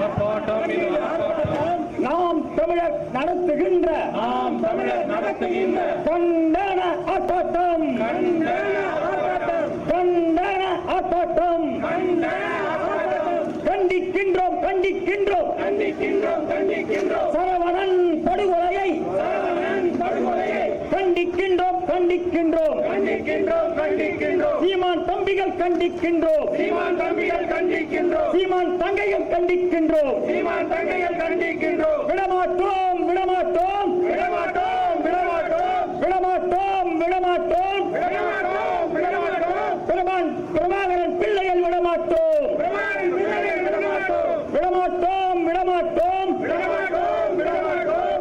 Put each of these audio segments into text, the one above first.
ஆர்ப்பாட்டம் நாம் தமிழர் நடத்துகின்ற கண்டன ஆர்ப்பாட்டம் கண்டிக்கின்றோம் சரவணன் படுகொலையை கண்டிக்கின்றோம் சீமான் தம்பிகள் கண்டிக்கின்றோம் சீமான் தங்கைகள் கண்டிக்கின்றோம் விடமாட்டோம் பிரபாகரன் பிள்ளைகள் விடமாட்டோம்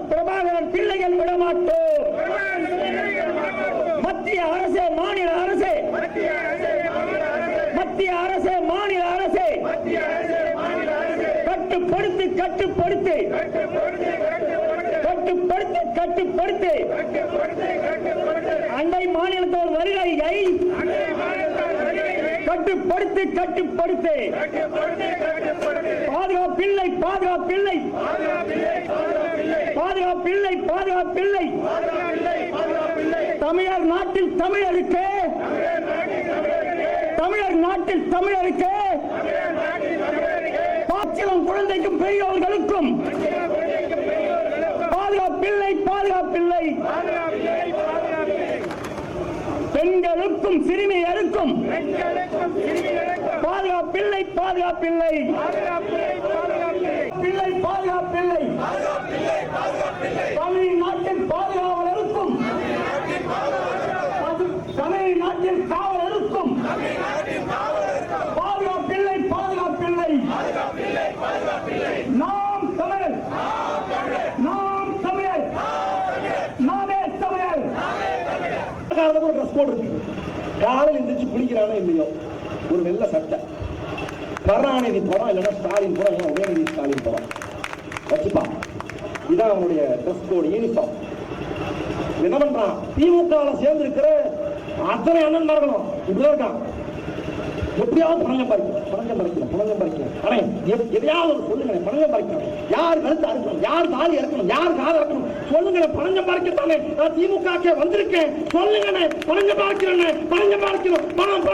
பிரபாகரன் பிள்ளைகள் விடமாட்டோம். மத்திய அரசே மாநில அரசே கட்டுப்படுத்து அண்டை மாநிலத்தோர் வருகையை கட்டுப்படுத்து பாதுகாப்பில்லை தமிழர் நாட்டில் தமிழருக்கு பாச்சிலம் குழந்தைக்கும் பெரியவர்களுக்கும் பாதுகாப்பில்லை பெண்களுக்கும் சிறுமியருக்கும் பாதுகாப்பில்லை தமிழ்நாட்டின் பாதுகாவலருக்கும் தமிழ்நாட்டின் காவலருக்கும் பாதுகாப்பில்லை நாம் தமிழர் நாமே தமிழர். காலையில் எந்திரிச்சு குளிக்கிறானோ இல்லையோ ஒரு வெள்ள சட்டை, கருணாநிதி படம் இல்லைன்னா ஸ்டாலின் படம், உதயநிதி ஸ்டாலின் படம் வச்சுப்பான். இதான் அவனுடைய ட்ரெஸ் கோடு, யூனிஃபார்ம். என்ன பண்றான்? திமுக சேர்ந்து இருக்கிற அத்தனை அண்ணன்மார்களும் இப்படிதான் இருக்கான். எப்படியாவது பணம் பறிக்கணும். ஆனா எதையாவது ஒரு சொல்லுங்க, பணம் பறிக்கணும். யார் கழுத்து அறுக்கணும், யார் தாலி இறக்கணும், யார் காது இறக்கணும் சொல்லுங்க. பணம் பறிக்கத்தானே நான் திமுக வந்திருக்கேன். சொல்லுங்க, பணம் பறிக்கணும். பணம்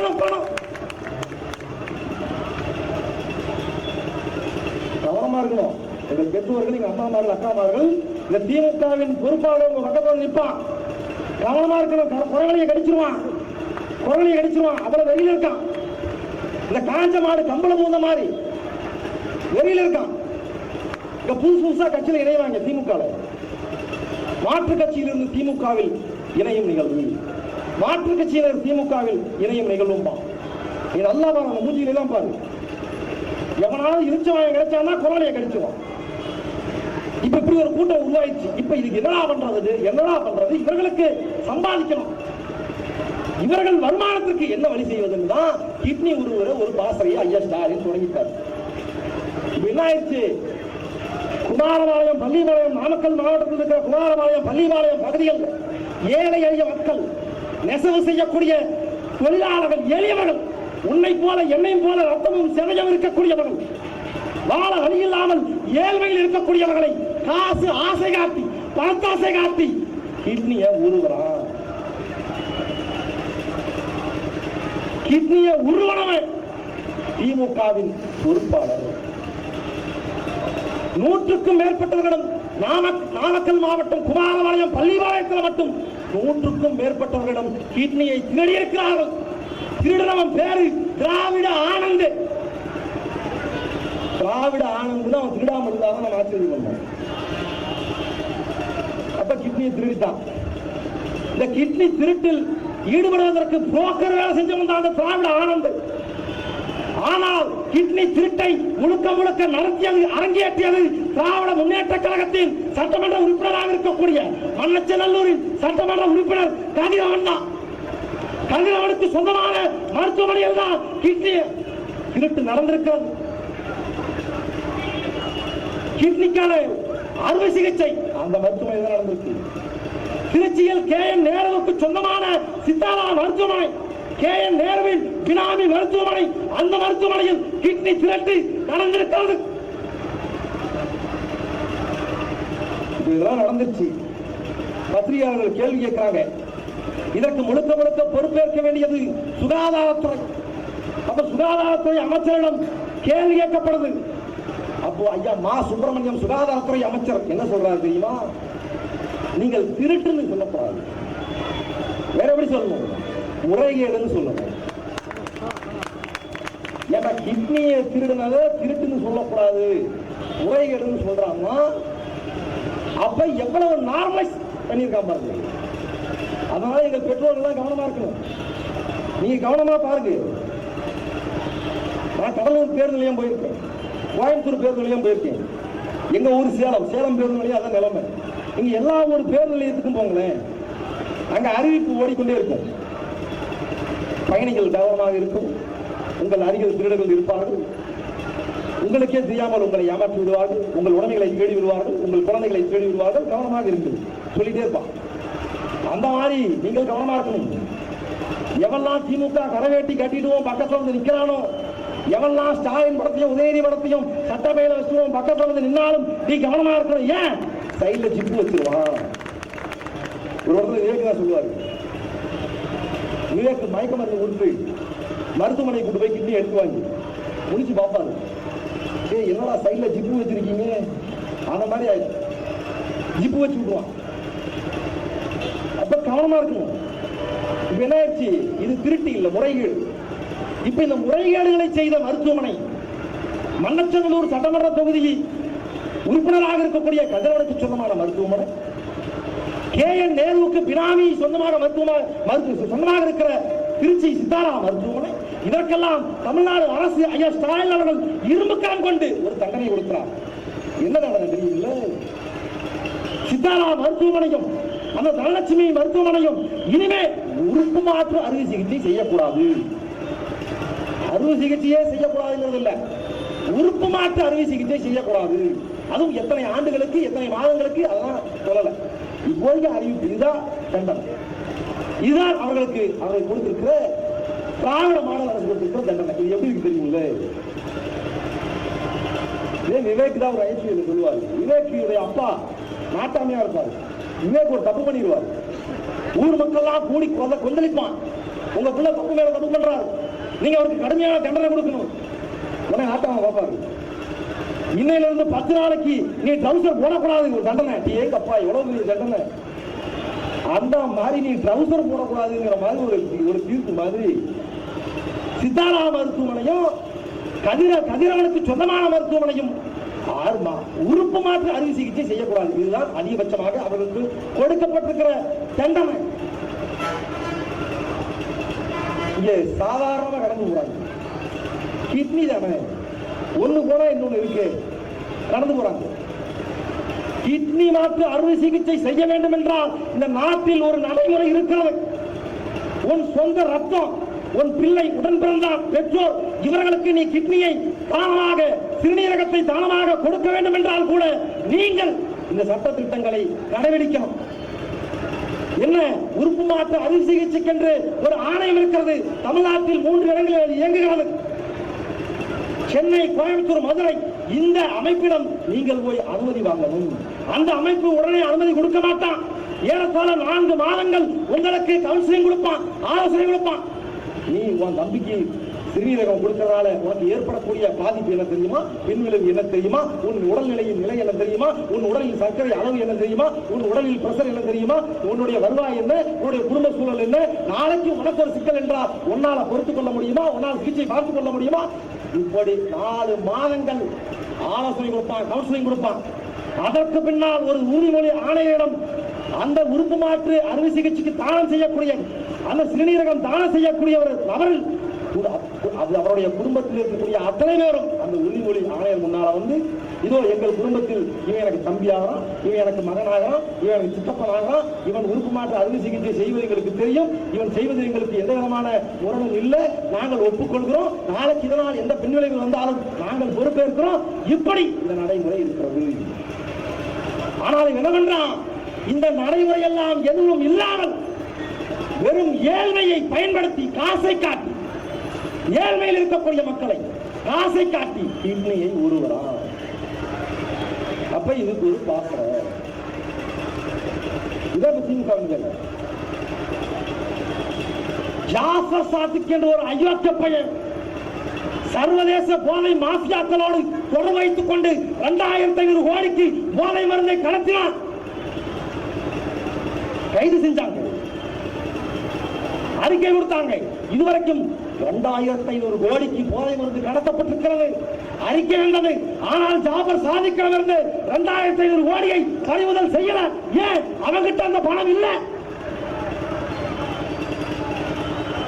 கவனமா இருக்கணும். எங்க பெற்றோர்கள், எங்க அம்மாமார்கள், அக்காமார்கள் இந்த திமுகவின் பொறுப்பாளர் உங்க பக்கத்தில் நிற்பான். கவனமா இருக்கணும். குரங்களையை கடிச்சிருவான். அவ்வளவு வெளியில இருக்கான். இந்த காஞ்ச மாடு கம்பளம் மூந்த மாதிரி வெளியில இருக்கான். இங்க புதுசா கட்சியில் இணைவாங்க. திமுக மாற்று கட்சியிலிருந்து திமுகவில் இணையும் நிகழ்வு, மாற்று கட்சியினர் திமுகவில் இணையும் நிகழ்வும் நீ நல்லா பாருங்க. மூஞ்சியில எல்லாம் பாரு. எவனாவது இழிச்சவாயம் கிடைச்சான்னா குரலையை கடிச்சுவான். இப்ப இப்படி ஒரு கூட்டம் உருவாயிடுச்சு. இப்ப இதுக்கு என்னடா பண்றது? இவர்களுக்கு சம்பாதிக்கணும். இவர்கள் வருமானத்திற்கு என்ன வழி செய்வதுன்னு தான் கிட்னி உருவுற ஒரு பாசறையை ஐயா ஸ்டாலின் தொடங்கிட்டார். என்ன ஆயிடுச்சு? குமாரபாளையம், பள்ளிபாளையம், நாமக்கல் மாவட்டத்தில் இருக்கிற குமாரபாளையம், பள்ளிபாளையம் பகுதிகள் ஏழை எளிய மக்கள், நெசவு செய்யக்கூடிய தொழிலாளர்கள், எளியவர்கள், உன்னை போல என்னையும் போல ரத்தமும் செவையும் இருக்கக்கூடியவர்கள், வாழ வழி இல்லாமல் ஏழ்மையில் இருக்கக்கூடியவர்களை காசு ஆசை காட்டி, பணத்தாசை காட்டி கிட்னியை உருவுறான். கிட்னியை உருவனவன் திமுகவின் பொறுப்பாளர். 100க்கும் மேற்பட்டவர்களிடம் நாமக்கல் மாவட்டம், குமாரபாளையம், பள்ளிபாளையத்தில் மட்டும் 100க்கும் மேற்பட்டவர்களிடம் கிட்னியை திருடியிருக்கிறார்கள். திருடனவன் பேரு திராவிட ஆனந்த். அவன் திருடாமல் இருந்தாலும் நம்ம ஆச்சரியம் பண்ணோம். அப்ப கிட்னியை திருடிட்டான். இந்த கிட்னி திருட்டில் ஈடுபடுவதற்கு புரோக்கர் வேலை செஞ்சவன் தான் திராவிட ஆனந்த். ஆனால் கிட்னி திருட்டை முழுக்க நடத்தியது, அரங்கேற்றியது திராவிட முன்னேற்ற கழகத்தின் சட்டமன்ற உறுப்பினராக இருக்கக்கூடிய மண்ணச்சநல்லூரின் சட்டமன்ற உறுப்பினர் கதிரவன் தான். கதிரவனுக்கு சொந்தமான மருத்துவமனையில் தான் கிட்னி திருட்டு நடந்திருக்கிறது. கிட்னிக்கான அறுவை சிகிச்சை அந்த மருத்துவமனை நடந்திருக்கு. திருச்சியில் KN நேருவுக்கு சொந்தமான சித்தாரா மருத்துவமனை, KN நேருவின் பினாமி மருத்துவமனை, அந்த மருத்துவமனையில் கிட்னி திரட்டு நடந்திருக்கிறது. இதெல்லாம் நடந்துருச்சு. பத்திரிகையாளர்கள் கேள்வி கேட்கிறாங்க. இதற்கு முழுக்க முழுக்க பொறுப்பேற்க வேண்டியது சுகாதாரத்துறை. அப்ப சுகாதாரத்துறை அமைச்சரிடம் கேள்வி கேட்கப்படுது. அப்போ ஐயா மா சுப்பிரமணியம் சுகாதாரத்துறை அமைச்சர் என்ன சொல்றாரு தெரியுமா? நீங்கள் திருட்டுன்னு சொல்லக்கூடாது, வேற எப்படி சொல்லணும், முறைகேடுன்னு சொல்லணும். ஏன்னா கிட்னியை திருடுனதை திருட்டுன்னு சொல்லக்கூடாது, முறைகேடுன்னு சொல்றாங்கன்னா அப்ப எவ்வளவு நார்மலைஸ் பண்ணியிருக்கான் பாருங்க. அதனால எங்க பெற்றோர்கள் கவனமா இருக்கணும். நீங்க கவனமா பாருங்க. நான் கடலூர் பேருந்து நிலையம் போயிருக்கேன், கோயம்புத்தூர் பேருந்து நிலையம் போயிருக்கேன், எங்க ஊர் சேலம் பேருந்து நிலையம் அதான் நிலைமை. நீங்க எல்லா ஊர் பேருந்து நிலையத்துக்கும் போங்களேன், அங்க அறிவிப்பு ஓடிக்கொண்டே இருக்கும். பயணிகள் கவனமாக இருக்கும், உங்கள் அருகில் திருடர்கள் இருப்பார்கள், உங்களுக்கே தெரியாமல் உங்களை ஏமாற்றி விடுவார்கள், உங்கள் உடமைகளை தேடி விடுவார்கள், உங்கள் குழந்தைகளை தேடி விடுவார்கள், கவனமாக இருக்கு சொல்லிட்டே இருப்பான். அந்த மாதிரி நீங்கள் கவனமா இருக்கணும். எவெல்லாம் திமுக கரவேட்டி கட்டிடுவோம் பக்கத்துல வந்து நிக்கிறானோ, எவெல்லாம் ஸ்டாலின் படத்தையும் உதயநிதி படத்தையும் சட்டமேல வச்சுவோம் பக்கத்துல வந்து நின்னாலும் நீ கவனமா இருக்கணும். ஏன் சைட்ல ஜிப்பு வச்சிருவான். ஒரு இடத்துல விவேக் தான் சொல்லுவாரு, விவேக் மயக்க மருந்து கொடுத்து மருத்துவமனை கொண்டு போய் கிட்னி எடுத்து வாங்கி முடிச்சு பார்ப்பாரு. என்னடா சைட்ல ஜிப்பு வச்சிருக்கீங்க, அந்த மாதிரி ஆயிடுச்சு, ஜிப்பு வச்சு விடுவான். அப்ப கவனமா இருக்கணும். இப்ப என்ன ஆயிடுச்சு, இது திருட்டு இல்ல முறைகேடு. இப்ப இந்த முறைகேடுகளை செய்த மருத்துவமனை மண்ணச்சநல்லூர் சட்டமன்ற தொகுதி உறுப்பினராக இருக்கக்கூடிய கதிரவனுக்கு சொந்தமான மருத்துவமனை, KN நேருவுக்கு பினாமி சொந்தமாக சொந்தமாக இருக்கிற திருச்சி சித்தாரா மருத்துவமனை, இதற்கெல்லாம் தமிழ்நாடு அரசு ஐயா ஸ்டாலின் அவர்கள் இரும்புக்கான் கொண்டு ஒரு தண்டனை கொடுக்கிறார். என்ன தண்டனை தெரியுமில்ல? சித்தாரா மருத்துவமனையும் அந்த தனலட்சுமி மருத்துவமனையும் இனிமே உறுப்பு மாற்று அறுவை சிகிச்சை செய்யக்கூடாது. அறுவை சிகிச்சையே செய்யக்கூடாதுங்கிறது இல்ல, உறுப்பு மாற்று அறுவை சிகிச்சை செய்யக்கூடாது. அதுவும் எத்தனை ஆண்டுகளுக்கு எத்தனை மாதங்களுக்கு அதெல்லாம் சொல்லல. இப்போதைக்கு அறிவிப்பு இதுதான் தண்டனை. இதுதான் அவர்கள் கொடுத்திருக்கிற திராவிட மாடல் அரசு கொடுத்திருக்கிற தண்டனை. இது எப்படி இருக்கு தெரியுங்களே? இதே விவேக் தான் ஒரு ஐசியூல சொல்லுவாரு. விவேக் அப்பா நாட்டாமையா இருப்பாரு. விவேக் ஒரு தப்பு பண்ணிடுவார், ஊர் மக்கள்லாம் கூடி கொந்தளிப்பான். உங்க பிள்ளை தப்பு மேல தப்பு பண்றாரு, நீங்க அவருக்கு கடுமையான தண்டனை கொடுக்கணும். உடனே நாட்டாம பார்ப்பாரு, இன்னையில இருந்து 10 நாளைக்கு நீ ட்ரௌசர் போடக்கூடாது ஒரு தண்டனை. எங்க அப்பா எவ்வளவு தண்டனை, அந்த மாதிரி நீ ட்ரௌசர் போடக்கூடாதுங்கிற மாதிரி ஒரு தீர்ப்பு மாதிரி சித்தாரா மருத்துவமனையும் கதிரவனுக்கு சொந்தமான மருத்துவமனையும் உறுப்பு மாற்று அறுவை சிகிச்சை செய்யக்கூடாது. இதுதான் அதிகபட்சமாக அவர்களுக்கு கொடுக்கப்பட்டிருக்கிற தண்டனை. இங்கே சாதாரணமாக கடந்து போறாங்க. கிட்னி தானே, ஒண்ணு போனா இன்னொன்னு இருக்கு, கடந்து போறாங்க. கிட்னி மாற்று அறுவை சிகிச்சை செய்ய வேண்டும் என்றால் இந்த நாட்டில் ஒரு நடைமுறை இருக்கிறது. உன் சொந்த ரத்தம், உன் பிள்ளை உடன் பிறந்தார் பெற்றோர் இவர்களுக்கு நீ கிட்னியை தானமாக சிறுநீரகத்தை தானமாக கொடுக்க வேண்டும் என்றால் கூட நீங்கள் இந்த சட்ட திட்டங்களை கடைபிடிக்கணும். என்ன உறுப்பு மாற்று அறுவை சிகிச்சைக்கென்று ஒரு ஆணையம் இருக்கிறது. தமிழ்நாட்டில் 3 இடங்களில் இயங்குகிறது. சென்னை, கோயம்புத்தூர், மதுரை. இந்த அமைப்பிடம் நீங்கள் போய் அனுமதி வாங்கணும். அந்த அமைப்பு உடனே அனுமதி கொடுக்க மாட்டான். ஏறத்தாழ 4 மாதங்கள் உங்களுக்கு கவுன்சிலிங் கொடுப்பான், ஆலோசனை கொடுப்பான். நீ உன் நம்பிக்கை சிறுநீரகம் கொடுக்கிறதால உனக்கு ஏற்படக்கூடிய பாதிப்பு என்ன தெரியுமா, பின்விளைவு என்ன தெரியுமா, உன் உடல்நிலையின் நிலை என்ன தெரியுமா, உன் உடலில் சர்க்கரை அளவு என்ன தெரியுமா, உன் உடலில் பிரஷர் என்ன தெரியுமா, உன்னுடைய வருவாய் என்ன, உன்னுடைய குடும்ப சூழல் என்ன, நாளைக்கு உனக்கு ஒரு சிக்கல் என்றால் உன்னால பொறுத்துக் கொள்ள முடியுமா, உன்னால் சிகிச்சை பார்த்துக் கொள்ள முடியுமா? இப்படி 4 மாதங்கள் ஆலோசனை கொடுப்பான், கவுன்சிலிங் கொடுப்பான். அதற்கு பின்னால் ஒரு உறுதிமொழி ஆணையரிடம் அந்த உறுப்பு மாற்று அறுவை சிகிச்சைக்கு தானம் செய்யக்கூடிய அந்த சிறுநீரகம் தானம் செய்யக்கூடிய ஒரு நபரில் அவருடைய குடும்பத்தில் இருக்கக்கூடிய அத்தனை பேரும் அந்த உறுதிமொழி ஆணையர் முன்னால வந்து, இதோ எங்கள் குடும்பத்தில் இவன் எனக்கு தம்பியாகிறான், இவன் எனக்கு மகனாகிறான், இவன் எனக்கு சித்தப்பனாகிறான், இவன் உறுப்பு மாற்று அறுவை சிகிச்சை செய்வது எங்களுக்கு தெரியும், இவன் செய்வது எங்களுக்கு எந்த விதமான முரணும் இல்லை, நாங்கள் ஒப்புக்கொள்கிறோம், நாளைக்கு இதனால் எந்த பின்விளைவு வந்தாலும் நாங்கள் பொறுப்பேற்கிறோம். இப்படி இந்த நடைமுறை இருக்கிறது. ஆனால் என்னவென்றால் இந்த நடைமுறை எல்லாம் எதுவும் இல்லாமல் வெறும் ஏழ்மையை பயன்படுத்தி காசை காட்டி, ஏழ்மையில் இருக்கக்கூடிய மக்களை காசை காட்டி கிட்னியை உருவலாம். அப்ப இதுக்கு ஒரு பாத்திரம் திமுக. ஜாஃபர் சாதிக் என்ற ஒரு அயோக்கிய பையன் சர்வதேச போதை மாஃபியாக்களோடு தொடர்பு வைத்துக் கொண்டு 2500 கோடிக்கு போதை மருந்தை கடத்தினார். கைது செஞ்சாங்க, அறிக்கை கொடுத்தாங்க. இதுவரைக்கும் 2500 கோடிக்கு போதை மருந்து கடத்தப்பட்டிருக்கிறது, அறிக்கை வந்தது. ஆனால் ஜாஃபர் சாதிக்கிடமிருந்து 2500 கோடியை பறிமுதல் செய்யல. ஏன்? அவங்கிட்ட அந்த பணம் இல்லை.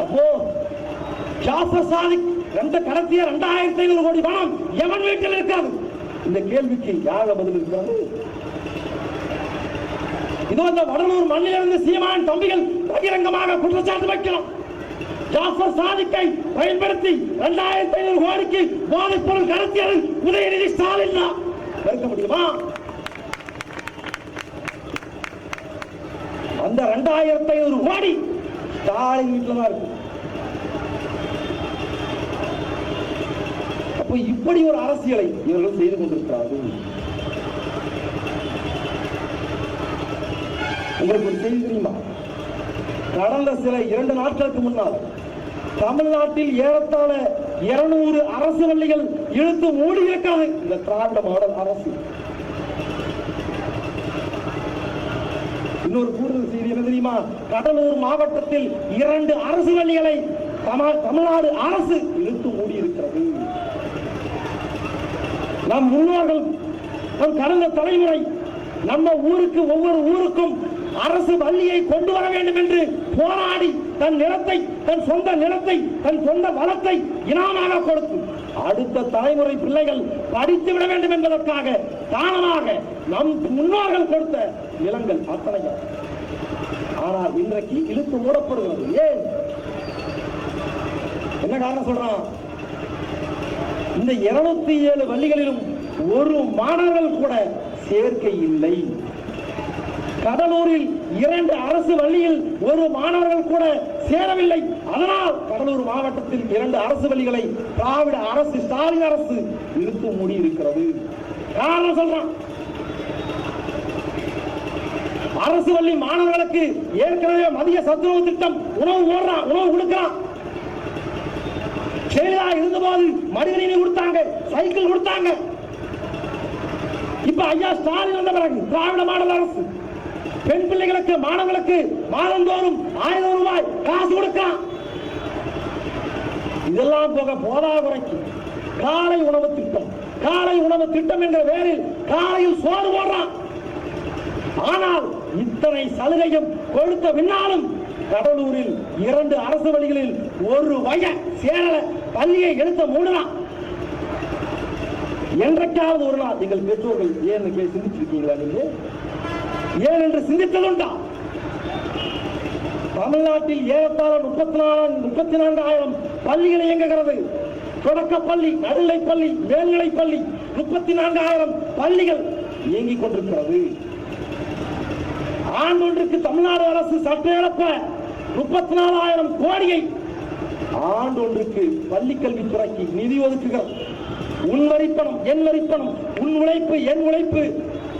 அப்போ ஜாஃபர் சாதிக் கடத்திய 2500 கோடி பணம் எவன் வீட்டில் இருக்காது? இந்த கேள்விக்கு யார பதில் இருக்காது? இது அந்த வடலூர் மண்ணிலிருந்து சீமான் தம்பிகள் பகிரங்கமாக குற்றச்சாட்டு வைக்கிறோம். ஜாஃபர் சாதிக்கை பயன்படுத்தி 2500 கோடிக்கு போதைப் பொருள் கடத்தியது உதயநிதி ஸ்டாலின் தான். இருக்க முடியுமா? அந்த 2500 கோடி ஸ்டாலின் வீட்டில் தான் இருக்கு. அப்போ இப்படி ஒரு அரசியலை இவர்கள் செய்து கொண்டிருக்கிறார்கள். உங்களுக்கு ஒரு செய்தி தெரியுமா? கடந்த சில 2 நாட்களுக்கு முன்னால் தமிழ்நாட்டில் ஏறத்தாழ 200 அரசு பள்ளிகள் இழுத்து மூடி இருக்கிறது இந்த திராவிட மாடல் அரசு. இன்னொரு கூடுதல் செய்தி என்ன தெரியுமா? கடலூர் மாவட்டத்தில் 2 அரசு பள்ளிகளை தமிழ்நாடு அரசு இழுத்து மூடி இருக்கிறது. நம் முன்னோர்கள், நம் கடந்த தலைமுறை நம்ம ஊருக்கு, ஒவ்வொரு ஊருக்கும் அரசு பள்ளியை கொண்டு வர வேண்டும் என்று போராடி தன் நிலத்தை, தன் சொந்த நிலத்தை, தன் சொந்த வளத்தை இனாமாக கொடுத்து அடுத்த தலைமுறை பிள்ளைகள் படித்து விட வேண்டும் என்பதற்காக தானமாக நம் முன்னோர்கள் கொடுத்த நிலங்கள் அத்தனையும். ஆனால் இன்றைக்கு இழுத்து மூடப்படுகிறது. ஏன்? என்ன காரணம் சொல்றான்? இந்த 207 பள்ளிகளிலும் ஒரு மாணவர்கள் கூட சேர்க்கை இல்லை. கடலூரில் 2 அரசு பள்ளியில் ஒரு மாணவர்கள் கூட சேரவில்லை. அதனால் கடலூர் மாவட்டத்தில் 2 அரசு பள்ளிகளை திராவிட அரசு, ஸ்டாலின் அரசு இழுத்து மூடி இருக்கிறது. காரணம் சொல்றான். அரசு பள்ளி மாணவர்களுக்கு ஏற்கனவே மதிய சத்துணவு திட்டம் உணவு போடுறான், உணவு கொடுக்கிறான். ஜெயலலிதா இருந்தபோது மடிக்கணினி கொடுத்தாங்க, சைக்கிள் கொடுத்தாங்க. இப்ப ஐயா ஸ்டாலின் வந்த பிறகு திராவிட மாடல் அரசு பெண் பிள்ளைகளுக்கு, மாணவர்களுக்கு மாதந்தோறும் 1000 ரூபாய் காசு கொடுக்கலாம். இதெல்லாம் போக போதாக்குறைக்கு காலை உணவு திட்டம், காலை உணவு திட்டம் என்ற பேரில் காலையில் சோறு போடுறான். ஆனால் இத்தனை சலுகையும் கொடுத்த பின்னாலும் கடலூரில் 2 அரசு பள்ளிகளில் ஒரு வய சேரல பள்ளியை எடுத்த மூடலாம். என்றைக்காவது ஒரு நாள் எங்கள் பெற்றோர்கள் ஏன் சிந்திச்சிருக்கீங்களா? நீங்க ஏன் என்று சிந்தித்ததுண்டா? தமிழ்நாட்டில் ஏறத்தாழ 34,000 பள்ளிகள் இயங்குகிறது. தொடக்கப்பள்ளி, நடுநிலைப்பள்ளி, மேல்நிலைப்பள்ளி 34,000 பள்ளிகள் இயங்கிக் கொண்டிருக்கிறது. ஆண்டொன்றுக்கு தமிழ்நாடு அரசு சட்ட இழப்ப 34,000 கோடியை ஆண்டொன்றுக்கு பள்ளி கல்வித்துறைக்கு நிதி ஒதுக்குகிறது. உன் வரிப்பணம், என் வரிப்பணம், உன் உழைப்பு, என் உழைப்பு,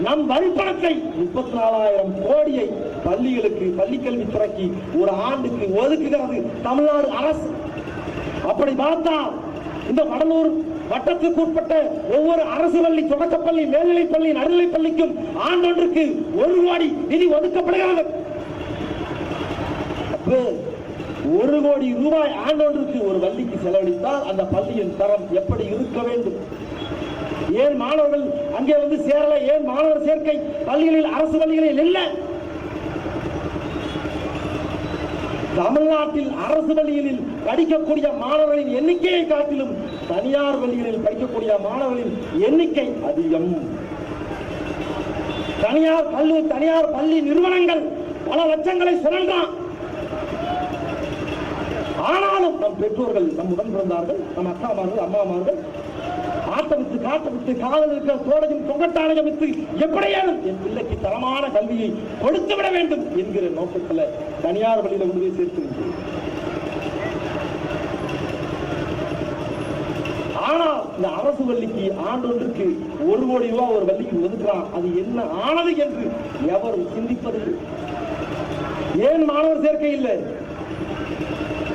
நம் வரிப்பணத்தை 34,000 கோடியை பள்ளிகளுக்கு, பள்ளி கல்வித்துறைக்கு ஒரு ஆண்டுக்கு ஒதுக்குகிறது தமிழ்நாடு அரசு. அப்படி பார்த்தால் இந்த வடலூர் வட்டத்துக்கு உட்பட்ட ஒவ்வொரு அரசு பள்ளி, தொடக்கப்பள்ளி, மேல்நிலைப்பள்ளி, நடுநிலைப்பள்ளிக்கும் ஆண்டொன்றுக்கு 1 கோடி நிதி ஒதுக்கப்படுகிறது. 1 கோடி ரூபாய் ஆண்டொன்றுக்கு ஒரு பள்ளிக்கு செலவழித்தால் அந்த பள்ளியின் தரம் எப்படி இருக்க வேண்டும்? ஏன் மாணவர்கள் அங்கே வந்து சேரல? ஏன் மாணவர் சேர்க்கை பள்ளிகளில், அரசு பள்ளிகளில் இல்லை? தமிழ்நாட்டில் அரசு பள்ளிகளில் படிக்கக்கூடிய மாணவர்களின் எண்ணிக்கையை காட்டிலும் தனியார் பள்ளிகளில் படிக்கக்கூடிய மாணவர்களின் எண்ணிக்கை அதிகம். தனியார் பள்ளி நிறுவனங்கள் பல லட்சங்களை சுரண்டான். ஆனாலும் நம் பெற்றோர்கள், நம் உடன் பிறந்தார்கள், நம் அக்காமார்கள், அம்மாமார்கள் ஆட்ட விட்டு, காட்ட விட்டு, காதல் இருக்கிற தோடையும் தொங்கட்டானையும் விட்டு எப்படியாலும் என் பிள்ளைக்கு தரமான கல்வியை கொடுத்து விட வேண்டும் என்கிற நோக்கத்தில் தனியார் பள்ளியில கொண்டு போய் சேர்த்து. ஆனால் இந்த அரசு பள்ளிக்கு ஆண்டொன்றுக்கு 1 கோடி ரூபாய் ஒரு பள்ளிக்கு ஒதுக்குறான். அது என்ன ஆனது என்று எவரும் சிந்திப்பதில்லை. ஏன் மாணவர் சேர்க்கை இல்லை?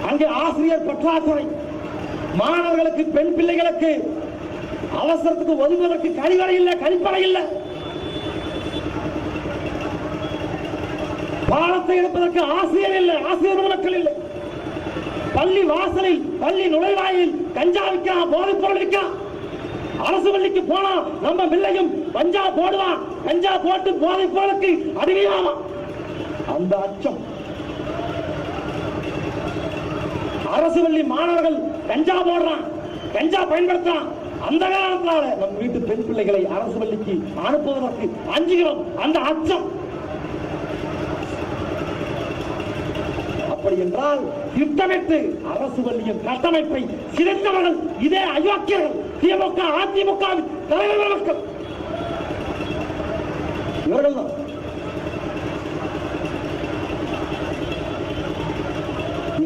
அங்கே ஆசிரியர் பற்றாக்குறை, மாணவர்களுக்கு பெண் பிள்ளைகளுக்கு அவசரத்துக்கு ஒதுங்குவதற்கு கழிவறை இல்லை, கழிப்பறை இல்லை, பாடத்தை எடுப்பதற்கு ஆசிரியர் இல்லை, ஆசிரியர் மக்கள் இல்லை, பள்ளி வாசலில் பள்ளி நுழைவாயில் கஞ்சா விற்கா, போதைப் பொருள் விற்கா. அரசு பள்ளிக்கு போனா நம்ம பிள்ளையும் கஞ்சா போடுவான், கஞ்சா போட்டு போதைப் பொருளுக்கு அடிமையாமா. அந்த அச்சம் அரசு பள்ளி மாணவர்கள் கஞ்சா போடுறான், கஞ்சா பயன்படுத்துறான். அந்த காலத்தால நம் வீட்டு பெண் பிள்ளைகளை அரசு பள்ளிக்கு அனுப்புவதற்கு அஞ்சுகிறோம். அந்த அச்சம். அப்படி என்றால் திட்டமிட்டு அரசு பள்ளியின் கட்டமைப்பை சிதைத்தவர்கள் இதே அயோக்கியர்கள், திமுக அதிமுக தலைவர் மக்கள். இவர்கள் தான்.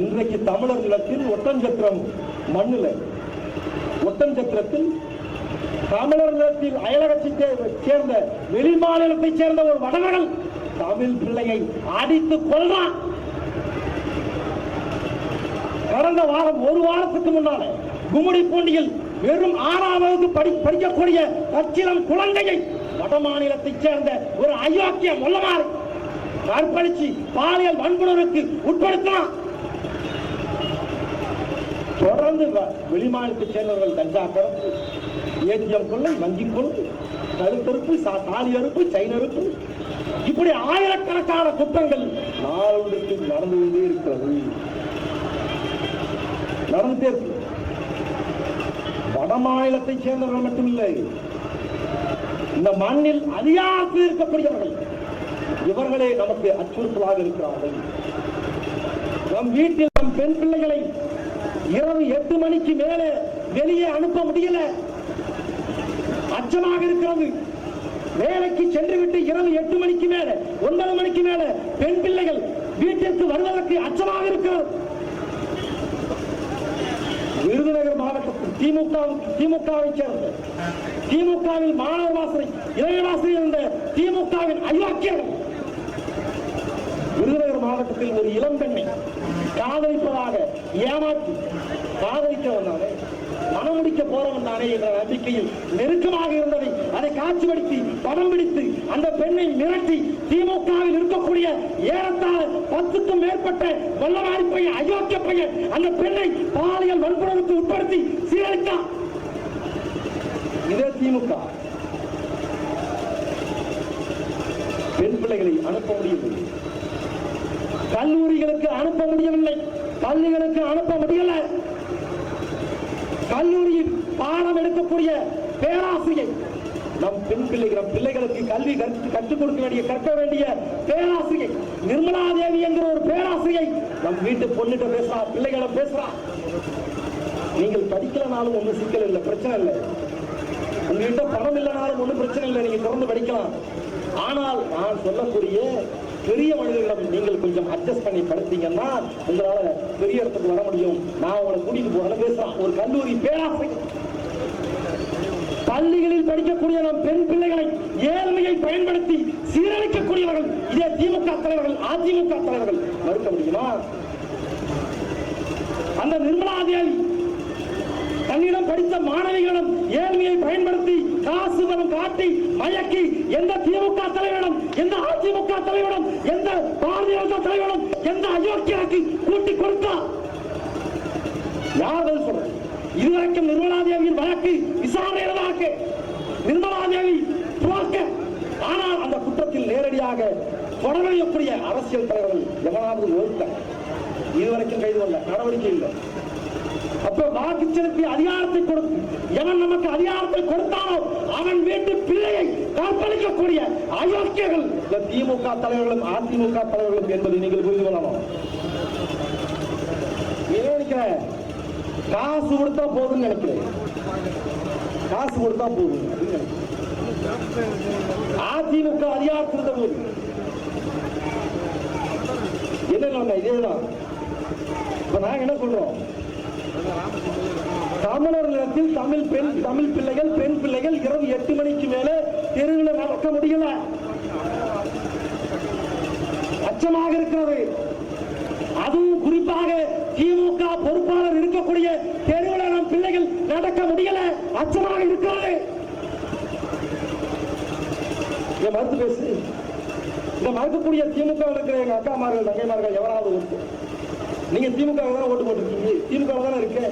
இன்றைக்கு தமிழர் நிலத்தில் ஒட்டஞ்சத்திரம் மண்ணில், ஒட்டஞ்சத்திரத்தில் தமிழர் நிலத்தில் அயலகத்தை சேர்ந்த வெளி மாநிலத்தை சேர்ந்த ஒரு வடவர்கள் தமிழ் பிள்ளையை அடித்து கொள்றான். கடந்த வாரம், ஒரு வாரத்துக்கு முன்னால கும்மிடிப்பூண்டியில் வெறும் 6ஆம் வகுப்பு படிக்கக்கூடிய பச்சிளம் குழந்தையை வட மாநிலத்தைச் சேர்ந்த ஒரு அயோக்கிய மொல்லமாறு கற்பழிச்சு பாலியல் வன்புணர்வுக்கு உட்படுத்தினான். தொடர்ந்து வெளிமாநிலத்தைச் சேர்ந்தவர்கள் கஞ்சா கடப்பு, ஏடிஎம் கொள்ளை, வங்கி கொள்ளை, கழுத்தறுப்பு, தாலி அறுப்பு, செயின் அறுப்பு, இப்படி ஆயிரக்கணக்கான குற்றங்கள் நாளொன்றுக்கு நடந்து கொண்டே இருக்கிறது. நடந்தே இருக்கு. வட மாநிலத்தை சேர்ந்தவர்கள் மட்டுமில்லை, இந்த மண்ணில் அதிகாரத்தில் இருக்கக்கூடியவர்கள் இவர்களே நமக்கு அச்சுறுத்தலாக இருக்கிறார்கள். நம் வீட்டில் நம் பெண் பிள்ளைகளை இரவு 8 மணிக்கு மேலே வெளியே அனுப்ப முடியல, அச்சமாக இருக்கிறது. வேலைக்கு சென்று விட்டு இரவு 8 மணிக்கு மேல 9 மணிக்கு மேல பெண் பிள்ளைகள் வீட்டிற்கு வருவதற்கு அச்சமாக இருக்கிறது. விருதுநகர் மாவட்டத்தில் திமுகவை சேர்ந்த, திமுகவில் மாணவர் வாசனை இளைஞர் இருந்த திமுகவின் அயோக்கியர்கள் விருதுநகர் மாவட்டத்தில் ஒரு இளம் பெண்ணை காதலிப்பதாக ஏமாற்றி, காதலிக்க வந்தானே, மனமுடிக்க போறவன் தானே என்ற நம்பிக்கையில் நெருக்கமாக இருந்ததை அதை காட்சிப்படுத்தி படம் பிடித்து அந்த பெண்ணை மிரட்டி திமுகவில் இருக்கக்கூடிய ஏறத்தாழ 10க்கும் மேற்பட்ட வல்லவாரி பையன், அயோக்கிய பையன் அந்த பெண்ணை பாலியல் வன்புணர்வுக்கு உட்படுத்தி சீரழித்தான். இதே திமுக பெண் பிள்ளைகளை அனுப்ப முடியவில்லை, கல்லூரிகளுக்கு அனுப்ப முடியவில்லை, பள்ளிகளுக்கு அனுப்ப முடியல. கல்லூரியில் பாடம் எடுக்கக்கூடிய பேராசிரியை, நம் பெண் பிள்ளைகள், நம் பிள்ளைகளுக்கு கல்வி கற்றுக் கொடுக்க வேண்டிய, கற்க வேண்டிய பேராசிரியை நிர்மலா தேவி என்கிற ஒரு பேராசிரியை நம் வீட்டு பொண்ணுகிட்ட பேசுறா, பிள்ளைகளை பேசுறா. நீங்கள் படிக்கலனாலும் ஒன்றும் சிக்கல் இல்லை, பிரச்சனை இல்லை. உங்ககிட்ட பணம் இல்லைனாலும் ஒன்றும் பிரச்சனை இல்லை, நீங்க தொடர்ந்து படிக்கலாம். ஆனால் நான் சொல்லக்கூடிய பெரிய மனிதர்களிடம் நீங்கள் கொஞ்சம் அட்ஜஸ்ட் பண்ணி படுத்தீங்கன்னா உங்களால பெரிய இடத்துக்கு வர முடியும். நான் உங்களை கூட்டிட்டு போறேன்னு பேசுறான் ஒரு கல்லூரி பேராசிரியர். பள்ளிகளில் படிக்கக்கூடிய நம் பெண் பிள்ளைகளை ஏழ்மையை பயன்படுத்தி சீரழிக்கக்கூடியவர்கள் இதே திமுக தலைவர்கள், அதிமுக தலைவர்கள். மறுக்க முடியுமா? அந்த நிர்மலா தேவி தன்னிடம் படித்த மாணவிகளிடம் ஏழ்மையை பயன்படுத்தி காசு பணம் காட்டி மயக்கி எந்த திமுக தலைவரிடம், எந்த அதிமுக தலைவரிடம், எந்த பாரதிய ஜனதா தலைவரிடம், எந்த அயோக்கியருக்கு கூட்டி கொடுத்தா? யார் பதில் சொல்ற? இதுவரைக்கும் நிர்மலா தேவியின் வழக்கு விசாரணையாக நிர்மலா தேவி துவக்க, ஆனால் அந்த குற்றத்தில் நேரடியாக தொடரக்கூடிய அரசியல் தலைவர்கள் எவனாவது ஒருத்த இதுவரைக்கும் கைது கொள்ள நடவடிக்கை இல்லை. அப்ப வாக்கு செலுத்தி அதிகாரத்தை கொடுத்து எவன் நமக்கு அதிகாரத்தை கொடுத்தானோ அவன் வீட்டு பிள்ளையை கற்பழிக்கக்கூடிய அயோக்கியர்கள் திமுக தலைவர்களும் அதிமுக தலைவர்களும் என்பதை நீங்கள் புரிந்து கொள்ளணும். காசு கொடுத்தா போதும் நினைக்கிறேன், காசு கொடுத்தா போதும். அதிமுக அதிகாரத்தில் இருந்த போது என்ன இதேதான். இப்ப நாங்க என்ன சொல்றோம்? தமிழர் நிலத்தில் தமிழ் பிள்ளைகள், பெண் பிள்ளைகள் இரவு 8 மணிக்கு மேல தெருவில் நடக்க முடியல. அச்சமாக இருக்கிறது. அதுவும் குறிப்பாக திமுக பொறுப்பாளர் இருக்கக்கூடிய தெருவில் நம் பிள்ளைகள் நடக்க முடியல, அச்சமாக இருக்கிறது. மறுத்து பேசு. இந்த மறுக்கக்கூடிய திமுக இருக்கிற எங்க அக்காமார்கள் தங்கைமார்கள் எவராவது நீங்க திமுக தான் ஓட்டு போட்டுருக்கீங்க, திமுக தானே இருக்கு.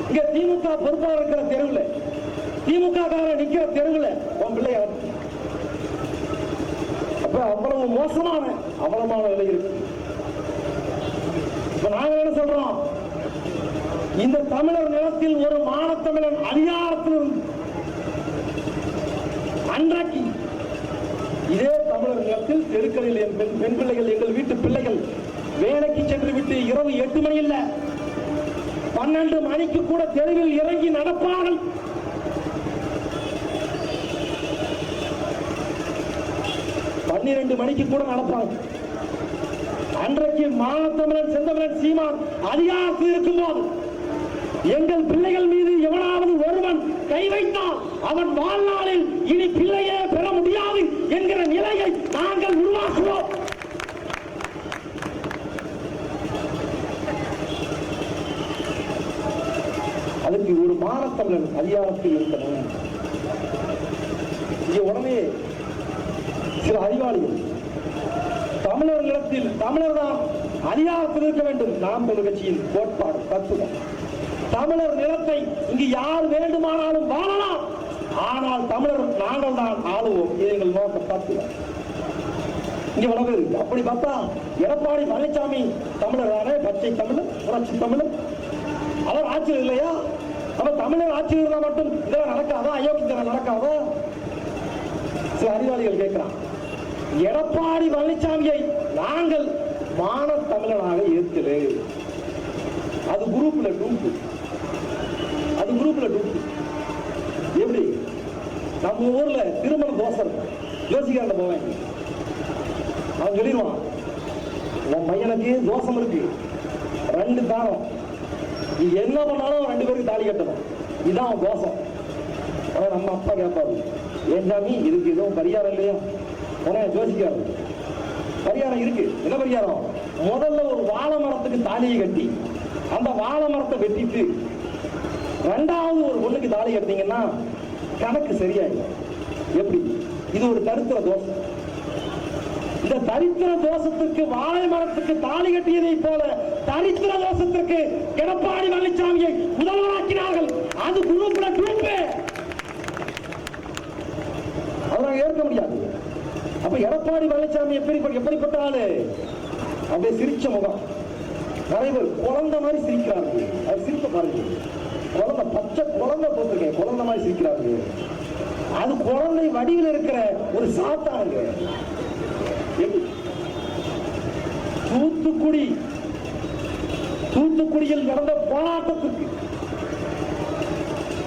இங்க திமுக பொறுப்பாளர் இருக்கிற தெருவில், திமுக நிக்கிற தெருவில் உன் பிள்ளைய அப்ப அவ்வளவு மோசமான அவலமான நிலை இருக்கு. இப்ப நாங்க என்ன சொல்றோம், இந்த தமிழர் நிலத்தில் ஒரு மானத்தமிழன் அதிகாரத்தில் அன்றைக்கு இதே தமிழர் நிலத்தில் தெருக்களில் என் பெண் பிள்ளைகள், எங்கள் வீட்டு பிள்ளைகள் வேலைக்கு சென்று விட்டு இரவு 8 மணி இல்ல 12 மணிக்கு கூட தெருவில் இறங்கி நடப்பார்கள். பன்னிரண்டு மணிக்கு கூட நடப்பாங்க. அன்றைக்கு மானத்தமிழன் செந்தமிழன் சீமான் அதிகாரத்தில் இருக்கும்போது எங்கள் பிள்ளைகள் மீது எவனாவது ஒருவன் கை வைத்தால் அவன் வாழ்நாளில் இனி பிள்ளையே பெற முடியாது என்கிற நிலையை நாங்கள் உருவாக்குவோம். அதுக்கு ஒரு மானத்தமிழன் அதிகாரத்தில் இருக்கணும். இங்கே உடனே சில அறிவாளிகள் தமிழர் நிலத்தில் தமிழர் தான் அதிகாரத்தில் இருக்க வேண்டும். நாம் தமிழ் கட்சியின் கோட்பாடு தத்துவம், தமிழர் நிலத்தை இங்கு யார் வேண்டுமானாலும் வாழலாம், ஆனால் தமிழர் நாங்கள் தான் ஆளுவோம். இது எங்கள் நோக்க தத்துவம். இங்க உணவு இருக்கு. அப்படி பார்த்தா எடப்பாடி பழனிசாமி தமிழர் தானே, பச்சை தமிழர், புரட்சி தமிழர். அவர் ஆட்சியில் இல்லையா? அப்ப தமிழர் ஆட்சியில் இருந்தா மட்டும் இதெல்லாம் நடக்காதா? அயோக்கியத்தனம் நடக்காதா? சில அறிவாளிகள் கேட்கிறான், எடப்பாடி பழனிசாமியை நாங்கள் மான தமிழனாக ஏற்கல, அது குரூப்ல டூப்பு, அது குரூப்ல டூப்பு. எப்படி நம்ம ஊர்ல திருமண தோசை யோசிக்காண்ட போவேன், அவன் சொல்லிடுவான், உன் பையனுக்கு தோசம் இருக்கு 2 தாரம், நீ என்ன பண்ணாலும் 2 பேருக்கு தாலி கட்டணும், இதுதான் தோசம். நம்ம அப்பா கேட்பாரு, ஏன் சாமி இதுக்கு எதுவும் பரிகாரம் இல்லையா? யோசிக்காரு, பரிகாரம் இருக்கு. என்ன பரிகாரம்? முதல்ல ஒரு வாழை மரத்துக்கு தாலியை கட்டி அந்த வாழை மரத்தை வெட்டிட்டு 2வது ஒரு பொண்ணுக்கு தாலி கட்டினீங்கன்னா கணக்கு சரியாயிடும். எப்படி? இது ஒரு தரித்திர தோஷம். இந்த தரித்திர தோஷத்திற்கு வாழை மரத்துக்கு தாலி கட்டியதை போல தரித்திர தோஷத்திற்கு எடப்பாடி பழனிசாமியை முதல்வராக்கினார்கள். அது குரூப்ல குரூப், அதை ஏற்க முடியாது. அப்ப எடப்பாடி பழனிசாமி எப்படிப்பட்ட ஆளு? அப்படியே சிரிச்ச முகம், நிறைய பேர் குழந்தை மாதிரி சிரிக்கிறார்கள். அது சிரிக்க பாருங்க, குழந்தை பச்சை குழந்தை போட்டிருக்கேன், குழந்தை மாதிரி சிரிக்கிறார்கள். அது குழந்தை வடிவில் இருக்கிற ஒரு சாத்தானுங்க. தூத்துக்குடியில் நடந்த போராட்டத்துக்கு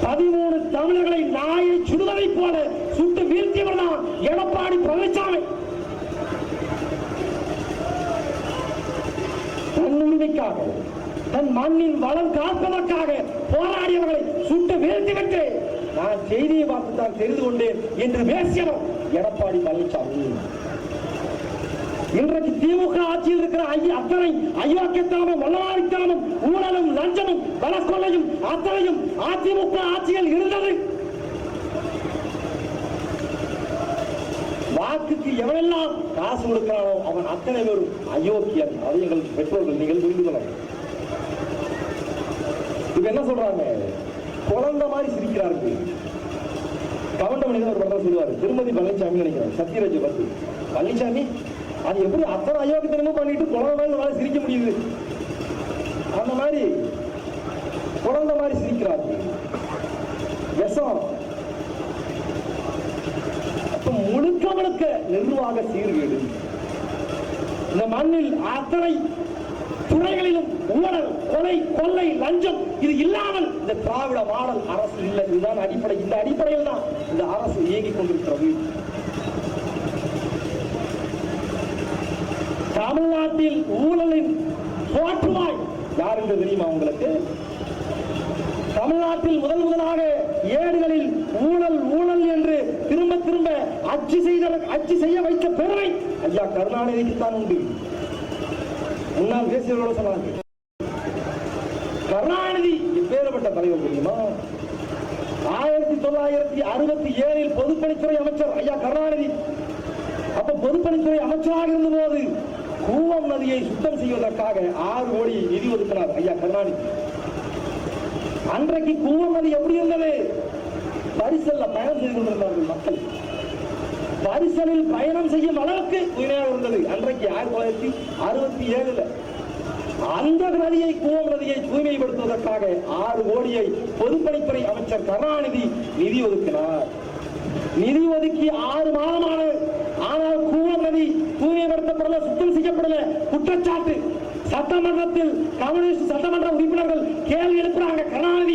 13 தமிழர்களை நாயை சுடுவதை போல சுட்டு வீழ்த்தியவர் தான் எடப்பாடி பழனிசாமி. தன் உரிமைக்காக, தன் மண்ணின் வளம் காப்பதற்காக போராடியவர்களை சுட்டு வீழ்த்திவிட்டு நான் செய்தியை பார்த்து தான் தெரிந்து கொண்டேன் என்று பேசியவர் எடப்பாடி பழனிசாமி. இன்றைக்கு திமுக ஆட்சியில் இருக்கிற அத்தனை அயோக்கியத்தனமும் வல்லவாரித்தனமும் ஊழலும் லஞ்சமும் வழக்கொள்ளையும் அத்தனையும் அதிமுக ஆட்சியில் இருந்தது. வாக்குக்கு எவனெல்லாம் காசு கொடுக்கிறானோ அவன் அத்தனை பேரும் அயோக்கியன். அதை எங்கள் பெற்றோர்கள் நீங்கள் புரிந்து கொள்ள. இப்ப என்ன சொல்றாங்க? குழந்தை மாதிரி சிரிக்கிறார்கள். கவுண்டமணி ஒரு படம் சொல்லுவாரு, திருமதி பழனிசாமி நினைக்கிறேன், சத்யராஜ் பத்தி. பழனிசாமி அது எப்படி அத்தனை அயோக்கியத்தனமும் பண்ணிட்டு குழந்தை மாதிரி சிரிக்க முடியுது? அந்த மாதிரி குழந்தை மாதிரி சிரிக்கிறார்கள். விஷம். அப்ப முழுக்க முழுக்க நிர்வாக சீர்கேடு. இந்த மண்ணில் அத்தனை துறைகளிலும் ஊழல், கொலை, கொள்ளை, லஞ்சம் இது இல்லாமல் இந்த திராவிட மாடல் அரசு இல்லை. இதுதான் அடிப்படை. இந்த அடிப்படையில் தான் இந்த அரசு இயங்கிக் கொண்டிருக்கிறது. தமிழ்நாட்டில் ஊழலின் போற்றுவாய் யார் என்று தெரியுமா உங்களுக்கு? தமிழ்நாட்டில் முதலாக ஏடுகளில் ஊழல் ஊழல் என்று திரும்ப திரும்ப அச்சு செய்ய வைத்த பெருமை ஐயா கருணாநிதிக்கு தான் உண்டு. முன்னால் பேசியவர்களோட சொன்னாங்க, கருணாநிதி எப்பேற்பட்ட தலைவர் தெரியுமா? 1967 பொதுப்பணித்துறை அமைச்சர் ஐயா கருணாநிதி. அப்ப பொதுப்பணித்துறை அமைச்சராக இருந்த போது கூவம் நதியை சுத்தம் செய்வதற்காக 6 கோடி நிதி ஒதுக்கினார் ஐயா கருணாநிதி. அன்றைக்கு கூவம் நதி எப்படி இருந்தது? பரிசல்ல பயணம் செய்து கொண்டிருந்தார்கள் மக்கள். பரிசலில் பயணம் செய்யும் அளவுக்கு தூய்மையாக இருந்தது அன்றைக்கு 1967. அந்த நதியை கூவம் நதியை தூய்மைப்படுத்துவதற்காக 6 கோடியை பொதுப்பணித்துறை அமைச்சர் கருணாநிதி நிதி ஒதுக்கினார். நிதி ஒதுக்கி 6 மாதமான, ஆனால் கூவம் நதி தூய்மைப்படுத்தப்படல, சுத்தம் செய்யப்படல. குற்றச்சாட்டு. சட்டமன்றத்தில் கம்யூனிஸ்ட் சட்டமன்ற உறுப்பினர்கள் கேள்வி எழுப்புறாங்க. கருணாநிதி